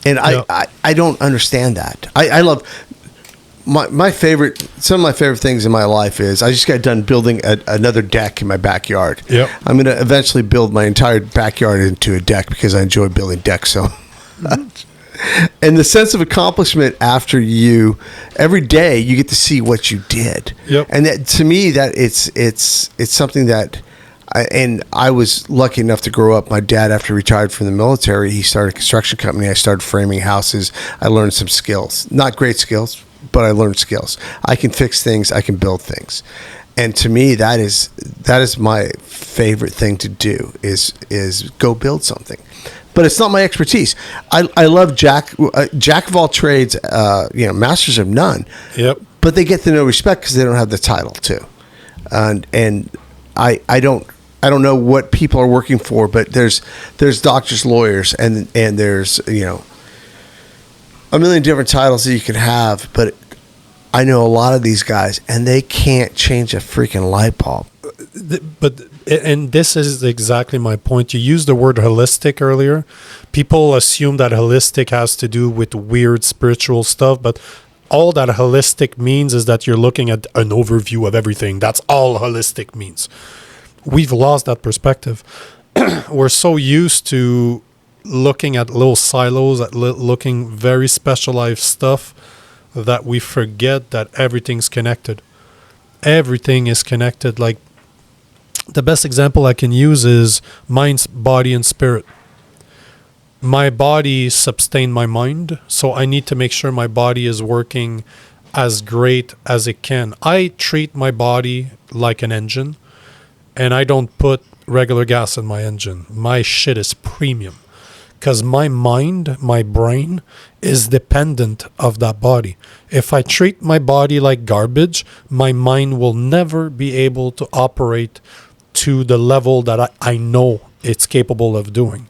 S2: And I don't understand that. I love my favorite. Some of my favorite things in my life is I just got done building another deck in my backyard.
S1: Yep.
S2: I'm going to eventually build my entire backyard into a deck because I enjoy building decks so much. And the sense of accomplishment after every day you get to see what you did.
S1: Yep.
S2: And that, to me, that it's something that. I was lucky enough to grow up. My dad, after he retired from the military, he started a construction company. I started framing houses. I learned some skills, not great skills, but I learned skills. I can fix things. I can build things. And to me, that is my favorite thing to do is go build something. But it's not my expertise. I love jack of all trades, masters of none.
S1: Yep.
S2: But they get no respect because they don't have the title too. And I don't know what people are working for, but there's doctors, lawyers, and there's a million different titles that you can have. But I know a lot of these guys, and they can't change a freaking light bulb.
S1: And this is exactly my point. You used the word holistic earlier. People assume that holistic has to do with weird spiritual stuff, but all that holistic means is that you're looking at an overview of everything. That's all holistic means. We've lost that perspective. We're so used to looking at little silos, at looking very specialized stuff, that we forget that everything's connected. Everything is connected. Like, the best example I can use is mind, body, and spirit. My body sustains my mind, so I need to make sure my body is working as great as it can. I treat my body like an engine, and I don't put regular gas in my engine. My shit is premium because my mind, my brain is dependent of that body. If I treat my body like garbage, my mind will never be able to operate to the level that I know it's capable of doing.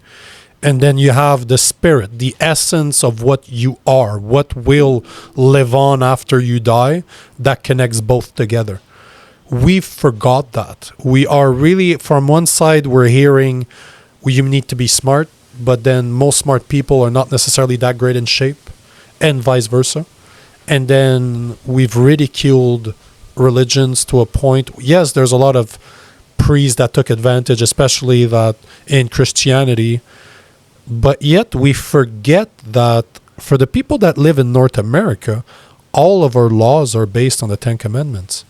S1: And then you have the spirit, the essence of what you are, what will live on after you die, that connects both together. We've forgot that. We are really, from one side, we're hearing you need to be smart, but then most smart people are not necessarily that great in shape, and vice versa. And then we've ridiculed religions to a point. Yes, there's a lot of priests that took advantage, especially that in Christianity. But yet we forget that for the people that live in North America, all of our laws are based on the Ten Commandments.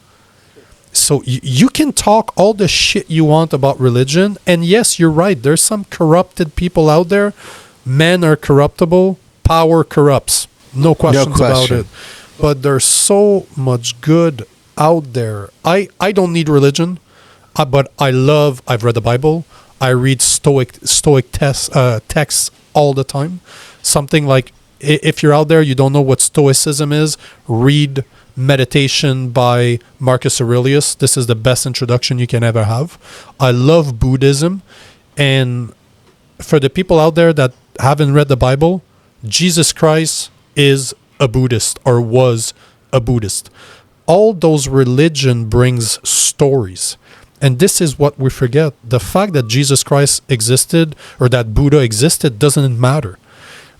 S1: So you can talk all the shit you want about religion, and yes, you're right, there's some corrupted people out there. Men are corruptible, power corrupts, no questions about it. But there's so much good out there. I don't need religion, but I've read the Bible. I read Stoic texts all the time. Something like, if you're out there, you don't know what Stoicism is, read Meditation by Marcus Aurelius. This is the best introduction you can ever have. I love Buddhism. And for the people out there that haven't read the Bible, Jesus Christ is a Buddhist or was a Buddhist. All those religion brings stories. And this is what we forget. The fact that Jesus Christ existed or that Buddha existed doesn't matter.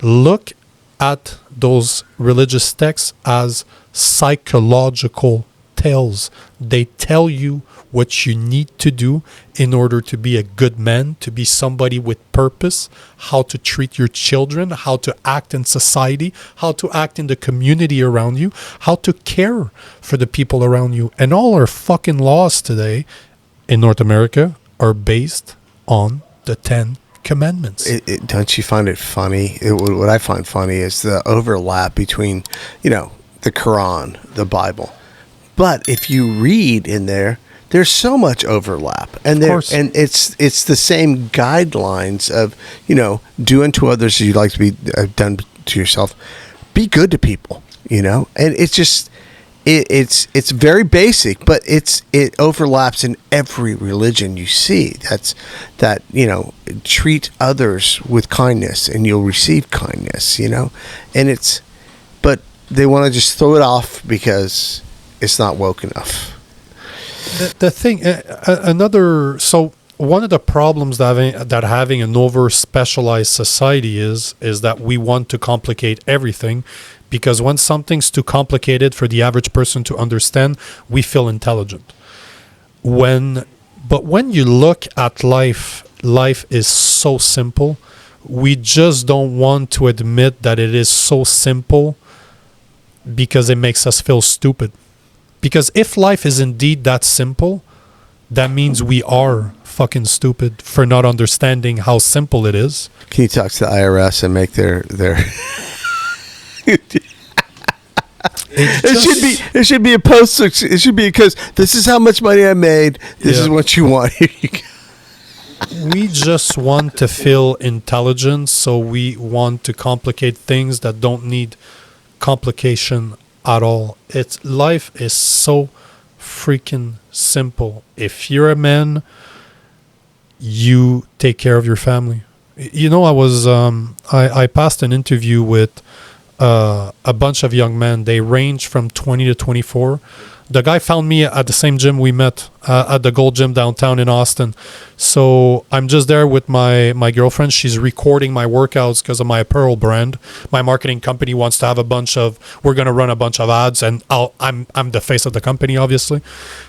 S1: look at those religious texts as psychological tales. They tell you what you need to do in order to be a good man, to be somebody with purpose, how to treat your children, how to act in society, how to act in the community around you, how to care for the people around you. And all our fucking laws today in North America are based on the 10 Commandments.
S2: Don't you find it funny? What I find funny is the overlap between, the Quran, the Bible. But if you read in there, there's so much overlap, and it's the same guidelines of do unto others as you'd like to be done to yourself. Be good to people, and it's just it's very basic, but it overlaps in every religion you see. Treat others with kindness, and you'll receive kindness, and but they want to just throw it off because it's not woke enough.
S1: The thing, so one of the problems that having an over specialized society is that we want to complicate everything, because when something's too complicated for the average person to understand, we feel intelligent. But when you look at life is so simple. We just don't want to admit that it is so simple because it makes us feel stupid. Because if life is indeed that simple, that means we are fucking stupid for not understanding how simple it is.
S2: Can you talk to the IRS and make their It should be a post. It should be because this is how much money I made. This is what you want. Here you go.
S1: We just want to feel intelligent, so we want to complicate things that don't need complication at all. Life is so freaking simple. If you're a man, you take care of your family. I passed an interview with a bunch of young men. They range from 20 to 24. The guy found me at the same gym we met at the Gold Gym downtown in Austin. So I'm just there with my girlfriend. She's recording my workouts because of my apparel brand. My marketing company wants to have we're going to run a bunch of ads, and I'm the face of the company, obviously.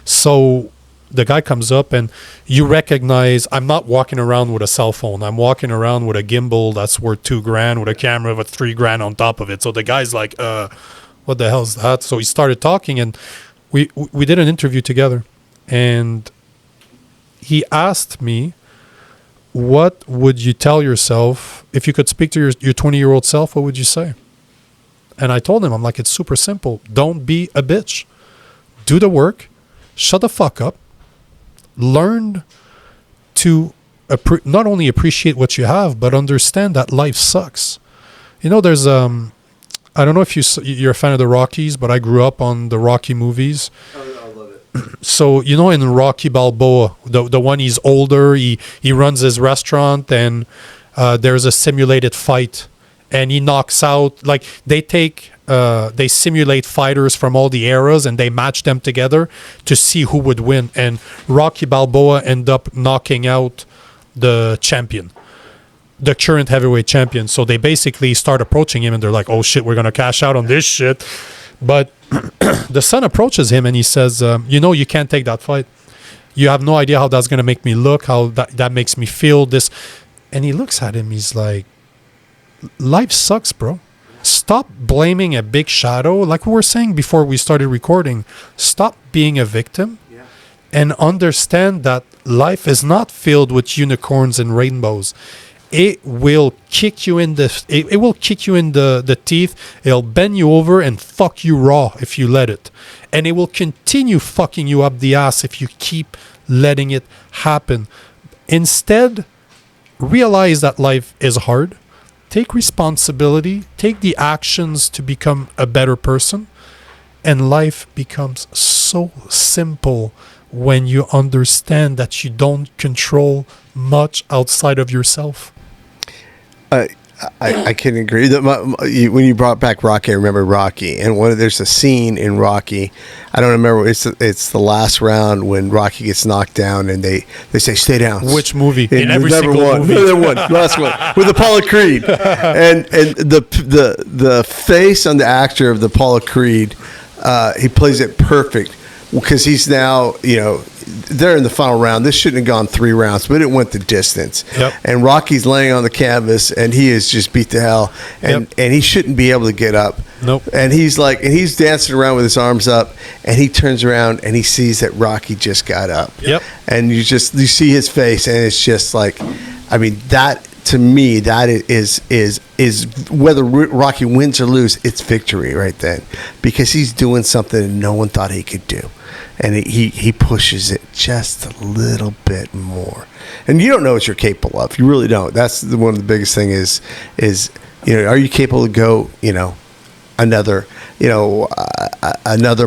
S1: So the guy comes up, and you recognize I'm not walking around with a cell phone. I'm walking around with a gimbal that's worth $2,000 with a camera with $3,000 on top of it. So the guy's like, what the hell is that? So he started talking, and we did an interview together, and he asked me, what would you tell yourself if you could speak to your 20-year-old self? What would you say? And I told him, I'm like, it's super simple. Don't be a bitch. Do the work. Shut the fuck up. Learn to not only appreciate what you have, but understand that life sucks. There's I don't know if you're a fan of the Rockies, but I grew up on the Rocky movies.
S2: I love it.
S1: So, in Rocky Balboa, the one he's older, he runs his restaurant, and there's a simulated fight, and he knocks out, like they simulate fighters from all the eras, and they match them together to see who would win. And Rocky Balboa ended up knocking out the champion, the current heavyweight champion. So they basically start approaching him, and they're like, oh shit, we're going to cash out on this shit. But the son approaches him, and he says, you can't take that fight. You have no idea how that's going to make me look, how that makes me feel this. And he looks at him. He's like, life sucks, bro. Stop blaming a big shadow. Like we were saying before we started recording, stop being a victim and understand that life is not filled with unicorns and rainbows. It will kick you in the teeth. It'll bend you over and fuck you raw if you let it. And it will continue fucking you up the ass if you keep letting it happen. Instead, realize that life is hard. Take responsibility. Take the actions to become a better person. And life becomes so simple when you understand that you don't control much outside of yourself.
S2: I can agree that when you brought back Rocky, I remember Rocky, and there's a scene in Rocky. I don't remember. It's the last round when Rocky gets knocked down, and they say stay down.
S1: Which movie? In every
S2: number
S1: single
S2: one,
S1: movie.
S2: Number one, last one with Apollo Creed, and the face on the actor of the Apollo Creed, he plays it perfect because he's now they're in the final round. This shouldn't have gone 3 rounds, but it went the distance.
S1: Yep.
S2: And Rocky's laying on the canvas, and he is just beat to hell, and he shouldn't be able to get up.
S1: Nope.
S2: And he's dancing around with his arms up, and he turns around and he sees that Rocky just got up.
S1: Yep.
S2: And you see his face, and it's just like, I mean, that to me, that is whether Rocky wins or loses, it's victory right then, because he's doing something that no one thought he could do. And he pushes it just a little bit more, and you don't know what you're capable of. You really don't. That's one of the biggest thing is are you capable to go another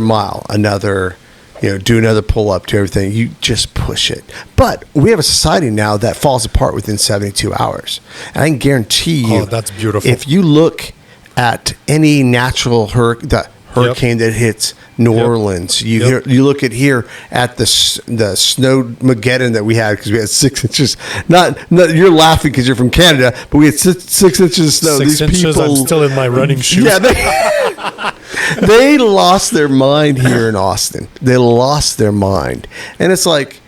S2: mile, do another pull up, do everything. You just push it. But we have a society now that falls apart within 72 hours, and I can guarantee you.
S1: Oh, that's beautiful.
S2: If you look at any natural hurricane that hits New Orleans. You look at here at the snowmageddon that we had, because we had 6 inches. Not you're laughing because you're from Canada, but we had 6 inches of snow.
S1: 6 inches. I'm still in my running shoes.
S2: Yeah, they lost their mind here in Austin. They lost their mind, and it's like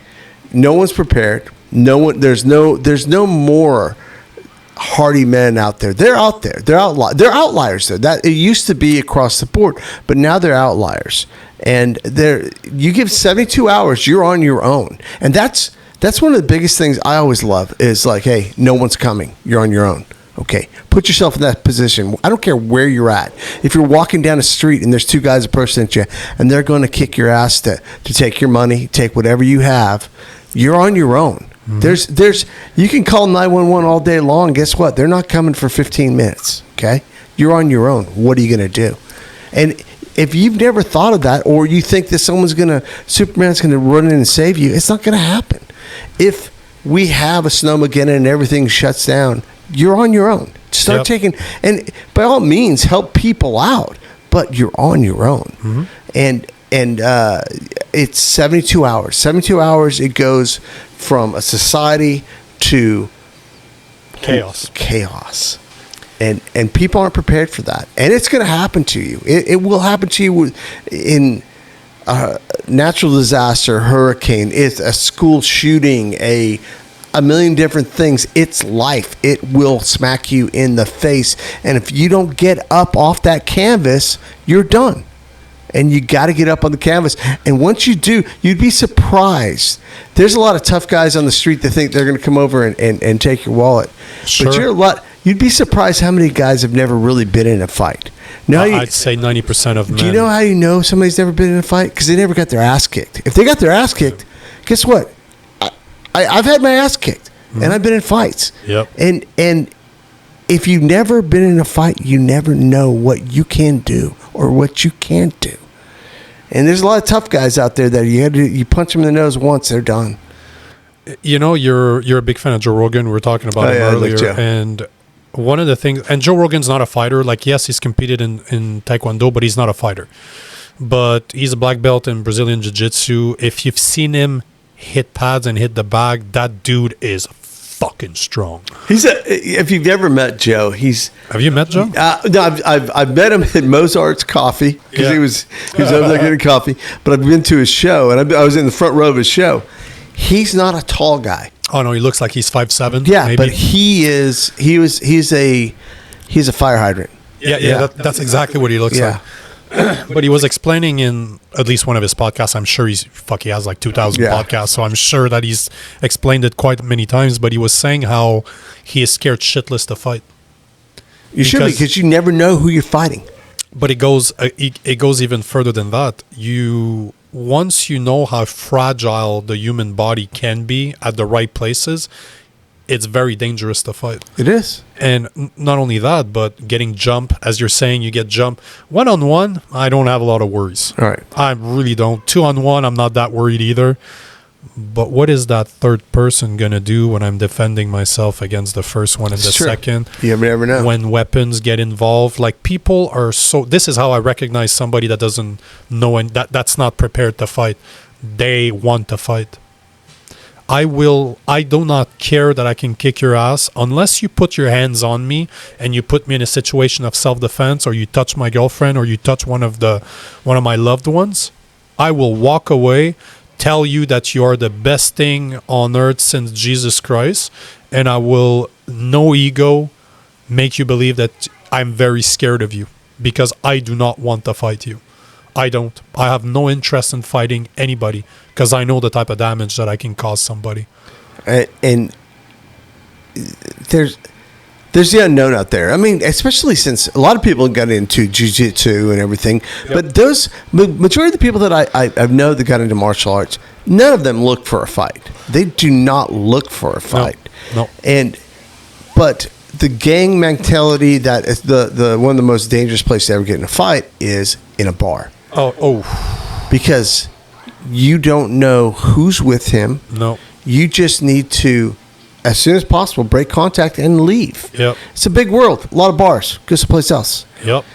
S2: no one's prepared. No one. There's no more hardy men out there. They're out there. They're outliers there. That it used to be across the board, but now they're outliers. And you give 72 hours, you're on your own. And that's one of the biggest things I always love is like, hey, no one's coming. You're on your own. Okay, put yourself in that position. I don't care where you're at. If you're walking down the street and there's 2 guys approaching you and they're going to kick your ass to take your money, take whatever you have, you're on your own. Mm-hmm. You can call 911 all day long. Guess what? They're not coming for 15 minutes. Okay, you're on your own. What are you going to do? And if you've never thought of that, or you think that Superman's going to run in and save you, it's not going to happen. If we have a snowmageddon and everything shuts down, you're on your own. Start taking, and by all means, help people out, but you're on your own. Mm-hmm. And it's 72 hours. 72 hours, it goes from a society to chaos. And people aren't prepared for that. And it's going to happen to you. It will happen to you in a natural disaster, hurricane, it's a school shooting, a million different things. It's life. It will smack you in the face. And if you don't get up off that canvas, you're done. And you got to get up on the canvas. And once you do, you'd be surprised. There's a lot of tough guys on the street that think they're going to come over and take your wallet.
S1: Sure.
S2: But you'd be surprised how many guys have never really been in a fight. Now,
S1: I'd say 90% of men.
S2: Do you know how you know somebody's never been in a fight? Because they never got their ass kicked. If they got their ass kicked, guess what? I've had my ass kicked, and I've been in fights.
S1: Yep.
S2: And if you've never been in a fight, you never know what you can do or what you can't do. And there's a lot of tough guys out there that you punch them in the nose once, they're done.
S1: You know, you're a big fan of Joe Rogan. We were talking about him earlier, and one of the things, and Joe Rogan's not a fighter. Like, yes, he's competed in Taekwondo, but he's not a fighter. But he's a black belt in Brazilian Jiu-Jitsu. If you've seen him hit pads and hit the bag, that dude is fucking strong.
S2: If you've ever met Joe,
S1: Have you met Joe?
S2: No, I've met him at Mozart's Coffee because he was over there getting coffee. But I've been to his show, and I was in the front row of his show. He's not a tall guy.
S1: Oh no, he looks like he's 5'7".
S2: Yeah,
S1: maybe.
S2: but he's a fire hydrant.
S1: Yeah. That's exactly what he looks like. But he was explaining in at least one of his podcasts. I'm sure he has like 2,000 podcasts, so I'm sure that he's explained it quite many times. But he was saying how he is scared shitless to fight.
S2: You should be, because you never know who you're fighting.
S1: But it goes even further than that. Once you know how fragile the human body can be at the right places, it's very dangerous to fight.
S2: It is.
S1: And not only that, but getting jumped, as you're saying, you get jumped. 1-on-1, I don't have a lot of worries.
S2: All right.
S1: I really don't. 2-on-1, I'm not that worried either. But what is that third person going to do when I'm defending myself against the first one and the second?
S2: You never know.
S1: When weapons get involved, like people are so, this is how I recognize somebody that doesn't know and that's not prepared to fight. They want to fight. I do not care that I can kick your ass unless you put your hands on me and you put me in a situation of self-defense, or you touch my girlfriend, or you touch one of my loved ones. I will walk away, tell you that you are the best thing on earth since Jesus Christ, and I will, no ego, make you believe that I'm very scared of you, because I do not want to fight you. I don't. I have no interest in fighting anybody, because I know the type of damage that I can cause somebody.
S2: And there's the unknown out there. I mean, especially since a lot of people got into jiu-jitsu and everything. Yep. But those majority of the people that I know that got into martial arts, none of them look for a fight. They do not look for a fight.
S1: No.
S2: But the gang mentality, that is the one of the most dangerous places to ever get in a fight is in a bar.
S1: Oh.
S2: Because you don't know who's with him.
S1: No.
S2: You just need to, as soon as possible, break contact and leave.
S1: Yep.
S2: It's a big world. A lot of bars. Go someplace else.
S1: Yep.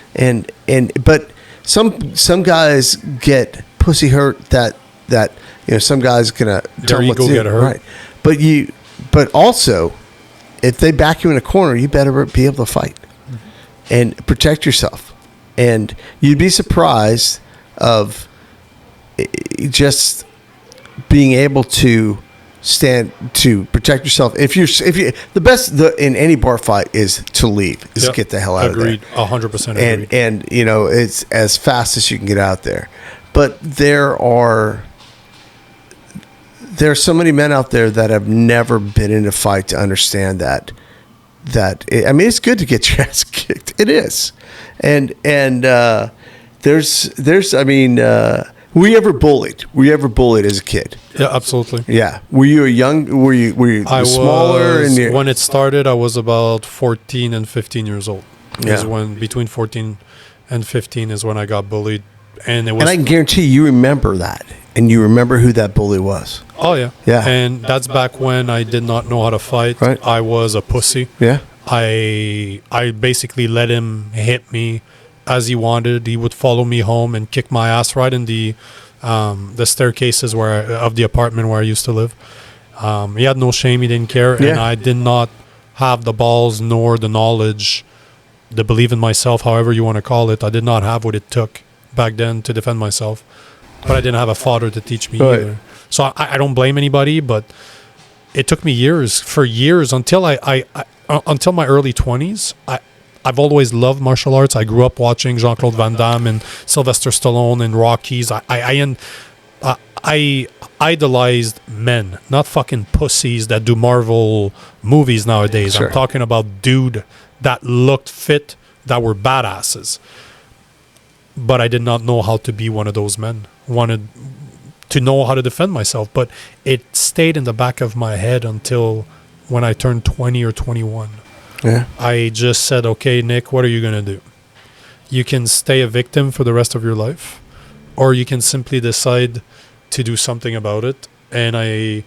S2: But some guys get pussy hurt that some guys gonna tell them what to do. Get hurt. Right. But also, if they back you in a corner, you better be able to fight and protect yourself. And you'd be surprised of just being able to stand to protect yourself. If you the best in any bar fight is to leave, is get the hell out
S1: agreed.
S2: of there.
S1: 100% agreed.
S2: And it's as fast as you can get out there. But there are so many men out there that have never been in a fight to understand that it's good to get your ass kicked. It is. And were you ever bullied? Were you ever bullied as a kid?
S1: Yeah, absolutely.
S2: Yeah. Were you smaller?
S1: When it started, I was about 14 and 15 years old.
S2: Yeah.
S1: Between 14 and 15 is when I got bullied. And
S2: I can guarantee you remember that. And you remember who that bully was.
S1: Oh, yeah.
S2: Yeah.
S1: And that's back when I did not know how to fight.
S2: Right.
S1: I was a pussy.
S2: Yeah.
S1: I basically let him hit me as he wanted. He would follow me home and kick my ass right in the staircases of the apartment where I used to live. He had no shame. He didn't care.
S2: Yeah.
S1: And I did not have the balls nor the knowledge, the belief in myself, however you want to call it. I did not have what it took back then to defend myself. But I didn't have a father to teach me either. So I don't blame anybody, but it took me years until until my early 20s. I've always loved martial arts. I grew up watching Jean-Claude Van Damme and Sylvester Stallone and Rockies. I idolized men, not fucking pussies that do Marvel movies nowadays.
S2: Sure.
S1: I'm talking about dude that looked fit, that were badasses. But I did not know how to be one of those men. Wanted to know how to defend myself, but it stayed in the back of my head until when I turned 20 or 21.
S2: Yeah.
S1: I just said, okay, Nick, what are you going to do? You can stay a victim for the rest of your life, or you can simply decide to do something about it. And I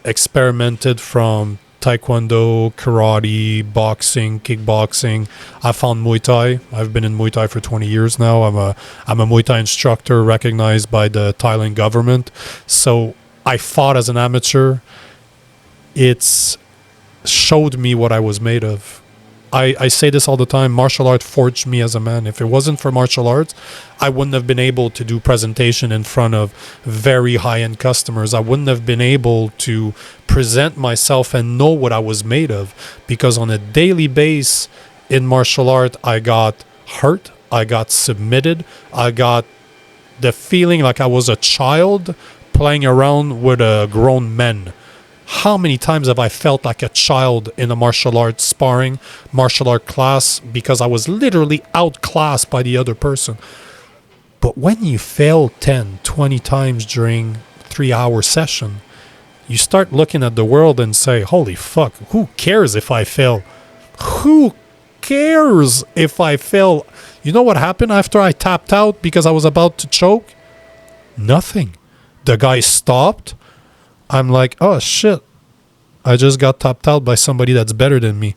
S1: experimented from Taekwondo, karate, boxing, kickboxing. I found Muay Thai. I've been in Muay Thai for 20 years now. I'm a Muay Thai instructor recognized by the Thailand government. So I fought as an amateur. It's showed me what I was made of. I say this all the time. Martial art forged me as a man. If it wasn't for martial arts, I wouldn't have been able to do presentation in front of very high-end customers. I wouldn't have been able to present myself and know what I was made of, because on a daily basis in martial art, I got hurt, I got submitted, I got the feeling like I was a child playing around with a grown men. How many times have I felt like a child in a martial arts sparring, martial art class, because I was literally outclassed by the other person? But when you fail 10, 20 times during 3-hour session, you start looking at the world and say, holy fuck, who cares if I fail? Who cares if I fail? You know what happened after I tapped out because I was about to choke? Nothing. The guy stopped, I'm like, oh shit, I just got topped out by somebody that's better than me.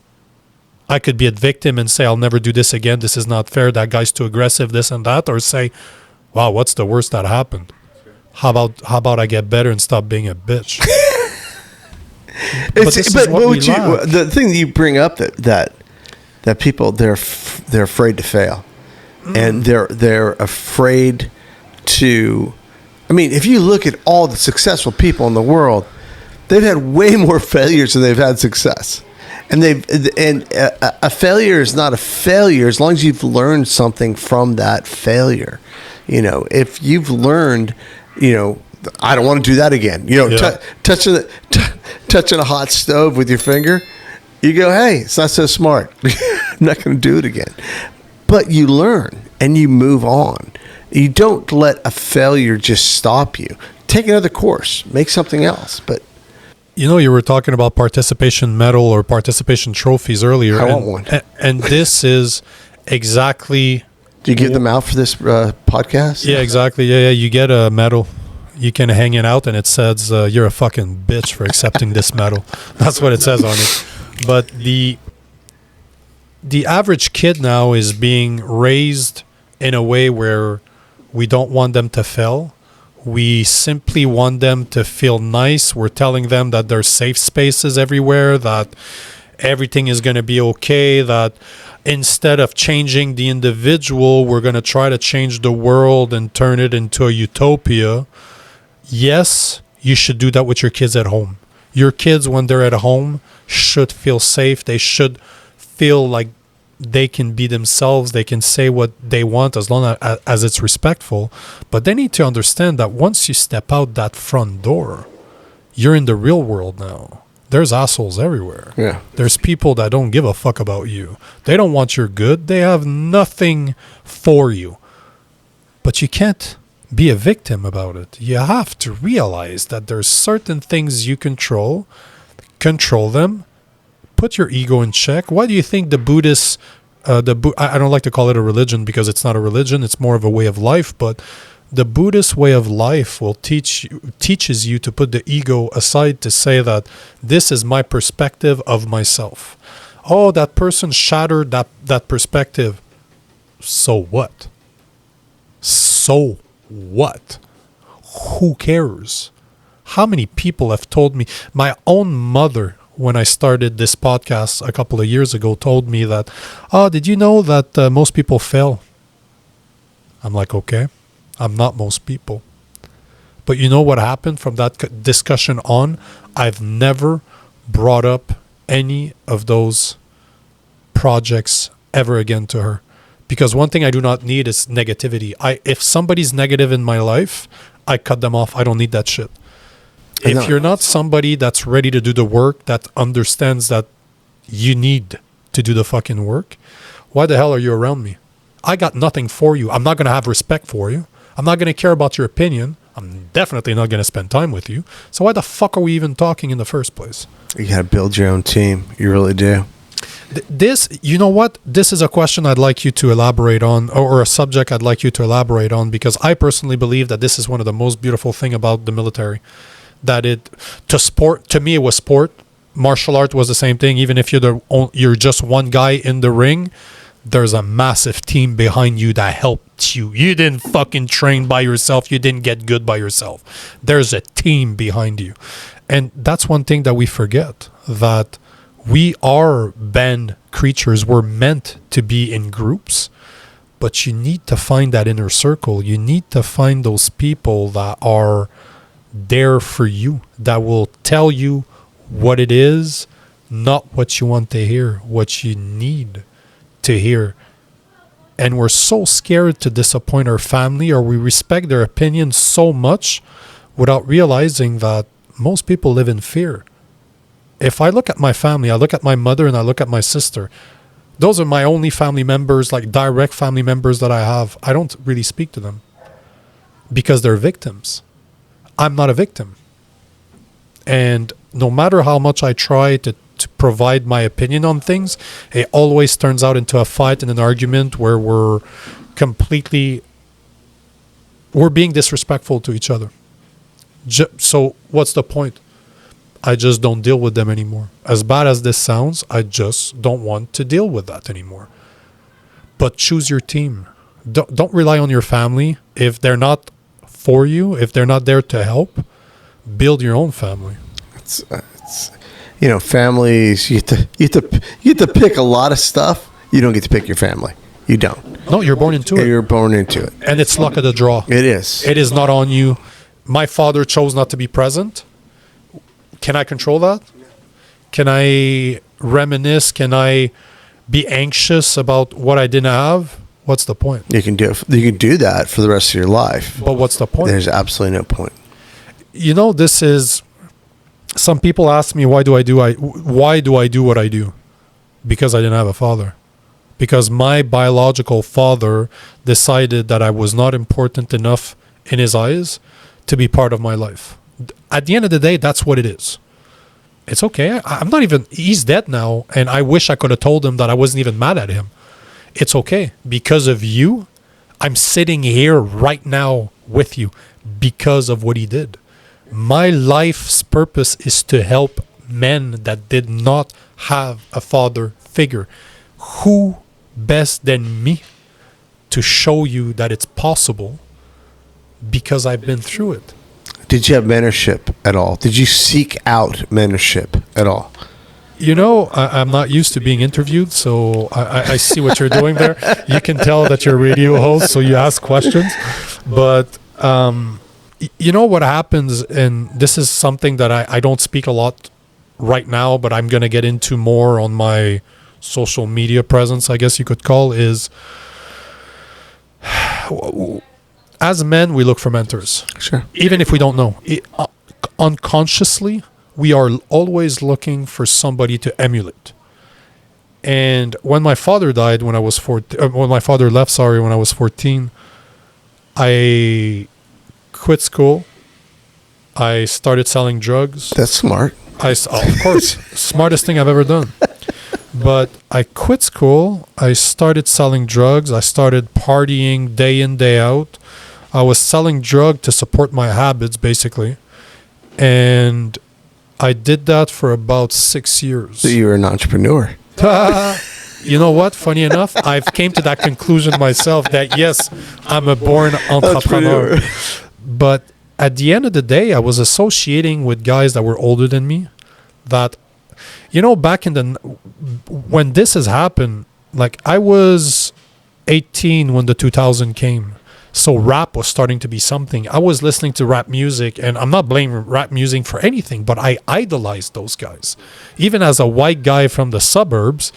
S1: I could be a victim and say, I'll never do this again. This is not fair. That guy's too aggressive, this and that. Or say, wow, what's the worst that happened? How about I get better and stop being a bitch?
S2: The thing that you bring up that people they're afraid to fail, and they're afraid to. I mean, if you look at all the successful people in the world, they've had way more failures than they've had success, and a failure is not a failure as long as you've learned something from that failure. You know, if you've learned, I don't want to do that again. Touching a hot stove with your finger, you go, hey, it's not so smart. I'm not going to do it again. But you learn and you move on. You don't let a failure just stop you. Take another course, make something else. But
S1: you were talking about participation medal or participation trophies earlier.
S2: I want one.
S1: And this is exactly.
S2: Do you give them out for this podcast?
S1: Yeah, exactly. Yeah, you get a medal. You can hang it out, and it says, you're a fucking bitch for accepting this medal. That's what it says on it. But the average kid now is being raised in a way where we don't want them to fail. We simply want them to feel nice. We're telling them that there's safe spaces everywhere, that everything is going to be okay, that instead of changing the individual, we're going to try to change the world and turn it into a utopia. Yes, you should do that with your kids at home. Your kids, when they're at home, should feel safe. They should feel like they can be themselves. They can say what they want as long as it's respectful. But they need to understand that once you step out that front door, you're in the real world now. There's assholes everywhere.
S2: Yeah.
S1: There's people that don't give a fuck about you. They don't want your good. They have nothing for you. But you can't be a victim about it. You have to realize that there's certain things you control them, put your ego in check. Why do you think the Buddhists, I don't like to call it a religion because it's not a religion, it's more of a way of life, but the Buddhist way of life will teaches you to put the ego aside, to say that this is my perspective of myself. Oh, that person shattered that perspective. So what? So what? Who cares? How many people have told me? My own mother, when I started this podcast a couple of years ago, told me that, did you know that most people fail? I'm like, okay, I'm not most people. But you know what happened from that discussion on? I've never brought up any of those projects ever again to her. Because one thing I do not need is negativity. If somebody's negative in my life, I cut them off. I don't need that shit. If you're not somebody that's ready to do the work, that understands that you need to do the fucking work, why the hell are you around me? I got nothing for you. I'm not going to have respect for you. I'm not going to care about your opinion. I'm definitely not going to spend time with you. So why the fuck are we even talking in the first place?
S2: You got to build your own team. You really do.
S1: You know what? This is a question I'd like you to elaborate on, or a subject I'd like you to elaborate on, because I personally believe that this is one of the most beautiful thing about the military. That to me, it was sport. Martial art was the same thing. Even if you're just one guy in the ring, there's a massive team behind you that helped you. You didn't fucking train by yourself. You didn't get good by yourself. There's a team behind you. And that's one thing that we forget, that we are band creatures. We're meant to be in groups, but you need to find that inner circle. You need to find those people that are there for you, that will tell you what it is, not what you want to hear, what you need to hear. And we're so scared to disappoint our family, or we respect their opinion so much without realizing that most people live in fear. If I look at my family, I look at my mother and I look at my sister. Those are my only family members, like direct family members that I have. I don't really speak to them because they're victims. I'm not a victim. And no matter how much I try to provide my opinion on things, it always turns out into a fight and an argument where we're being disrespectful to each other. So what's the point? I just don't deal with them anymore. As bad as this sounds, I just don't want to deal with that anymore. But choose your team. Don't rely on your family. If they're not for you, if they're not there to help, build your own family.
S2: It's families, you get to pick a lot of stuff. You don't get to pick your family. You don't.
S1: No, you're born into it.
S2: You're born into it.
S1: And it's luck of the draw.
S2: It is.
S1: It is not on you. My father chose not to be present. Can I control that? Can I reminisce? Can I be anxious about what I didn't have? What's the point?
S2: You can do that for the rest of your life.
S1: But what's the point?
S2: There's absolutely no point.
S1: This is, some people ask me, why do I do what I do? Because I didn't have a father. Because my biological father decided that I was not important enough in his eyes to be part of my life. At the end of the day, that's what it is. It's okay. He's dead now, and I wish I could have told him that I wasn't even mad at him. It's okay. Because of you, I'm sitting here right now with you because of what he did. My life's purpose is to help men that did not have a father figure. Who best than me to show you that it's possible, because I've been through it.
S2: Did you have mentorship at all? Did you seek out mentorship at all?
S1: I'm not used to being interviewed, so I see what you're doing there. You can tell that you're a radio host, so you ask questions. But what happens, and this is something that I don't speak a lot right now, but I'm going to get into more on my social media presence, I guess you could call, is as men, we look for mentors.
S2: Sure.
S1: Even if we don't know. Unconsciously, we are always looking for somebody to emulate. And when my father died when I was 14, when my father left, when I was 14, I quit school. I started selling drugs.
S2: That's smart.
S1: Of course, smartest thing I've ever done. But I quit school. I started selling drugs. I started partying day in, day out. I was selling drugs to support my habits, basically. And I did that for about 6 years.
S2: So you were an entrepreneur.
S1: You know what? Funny enough, I've came to that conclusion myself that, yes, I'm a born entrepreneur. But at the end of the day, I was associating with guys that were older than me. That, back when this has happened, like I was 18 when the 2000 came. So rap was starting to be something. I was listening to rap music, and I'm not blaming rap music for anything, but I idolized those guys. Even as a white guy from the suburbs,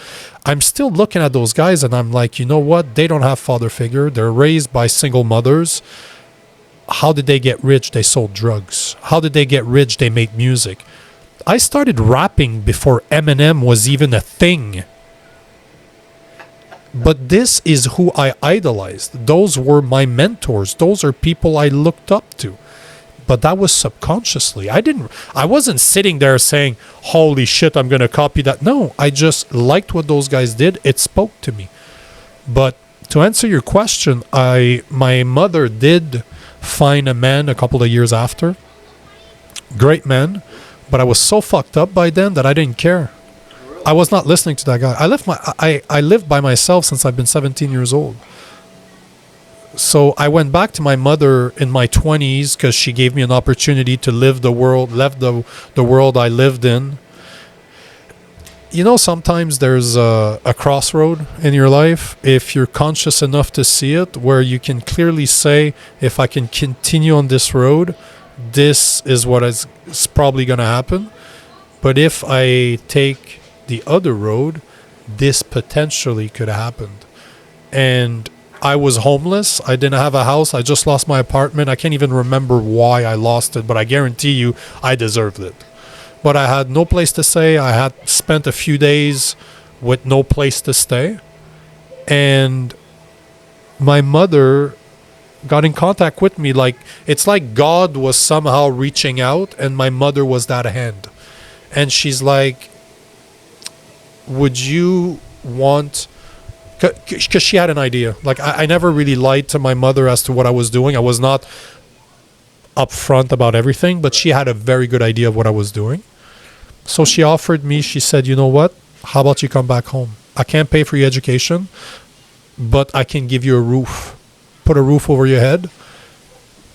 S1: I'm still looking at those guys and I'm like, you know what? They don't have father figure. They're raised by single mothers. How did they get rich? They sold drugs. How did they get rich? They made music. I started rapping before Eminem was even a thing. But this is who I idolized. Those were my mentors. Those are people I looked up to. But that was subconsciously. I wasn't sitting there saying, holy shit, I'm going to copy that. No, I just liked what those guys did. It spoke to me. But to answer your question, my mother did find a man a couple of years after. Great man. But I was so fucked up by then that I didn't care. I was not listening to that guy. I lived by myself since I've been 17 years old. So I went back to my mother in my 20s because she gave me an opportunity to live the world, left the world I lived in. Sometimes there's a crossroad in your life, if you're conscious enough to see it, where you can clearly say, if I can continue on this road, this is what is probably going to happen. But if I take the other road, this potentially could have happened. And I was homeless. I didn't have a house. I just lost my apartment. I can't even remember why I lost it, but I guarantee you I deserved it. But I had no place to stay. I had spent a few days with no place to stay. And my mother got in contact with me. It's like God was somehow reaching out, and my mother was that hand. And she's like, would you want, because she had an idea. I never really lied to my mother as to what I was doing. I was not upfront about everything, but she had a very good idea of what I was doing. So she offered me, she said, you know what? How about you come back home? I can't pay for your education, but I can give you a roof. Put a roof over your head.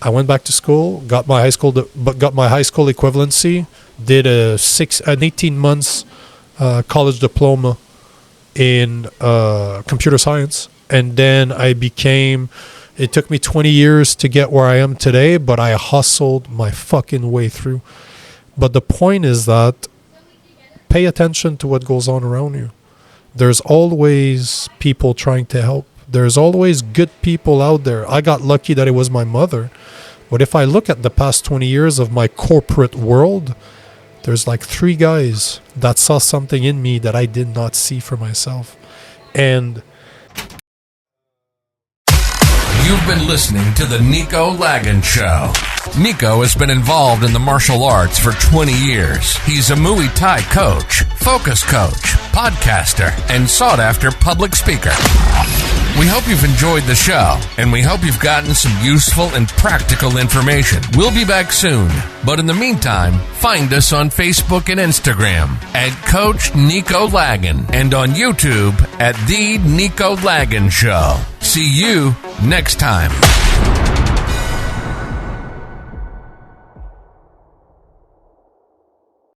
S1: I went back to school, got my high school equivalency, did an 18 months college diploma in computer science, and then it took me 20 years to get where I am today, but I hustled my fucking way through. But the point is that pay attention to what goes on around you. There's always people trying to help. There's always good people out there. I got lucky that it was my mother. But if I look at the past 20 years of my corporate world, there's like 3 guys that saw something in me that I did not see for myself. And
S3: You've been listening to the Nico Lagan Show. Nico has been involved in the martial arts for 20 years. He's a Muay Thai coach, focus coach, podcaster, and sought-after public speaker. We hope you've enjoyed the show, and we hope you've gotten some useful and practical information. We'll be back soon, but in the meantime, find us on Facebook and Instagram at Coach Nico Lagan and on YouTube at The Nico Lagan Show. See you next time.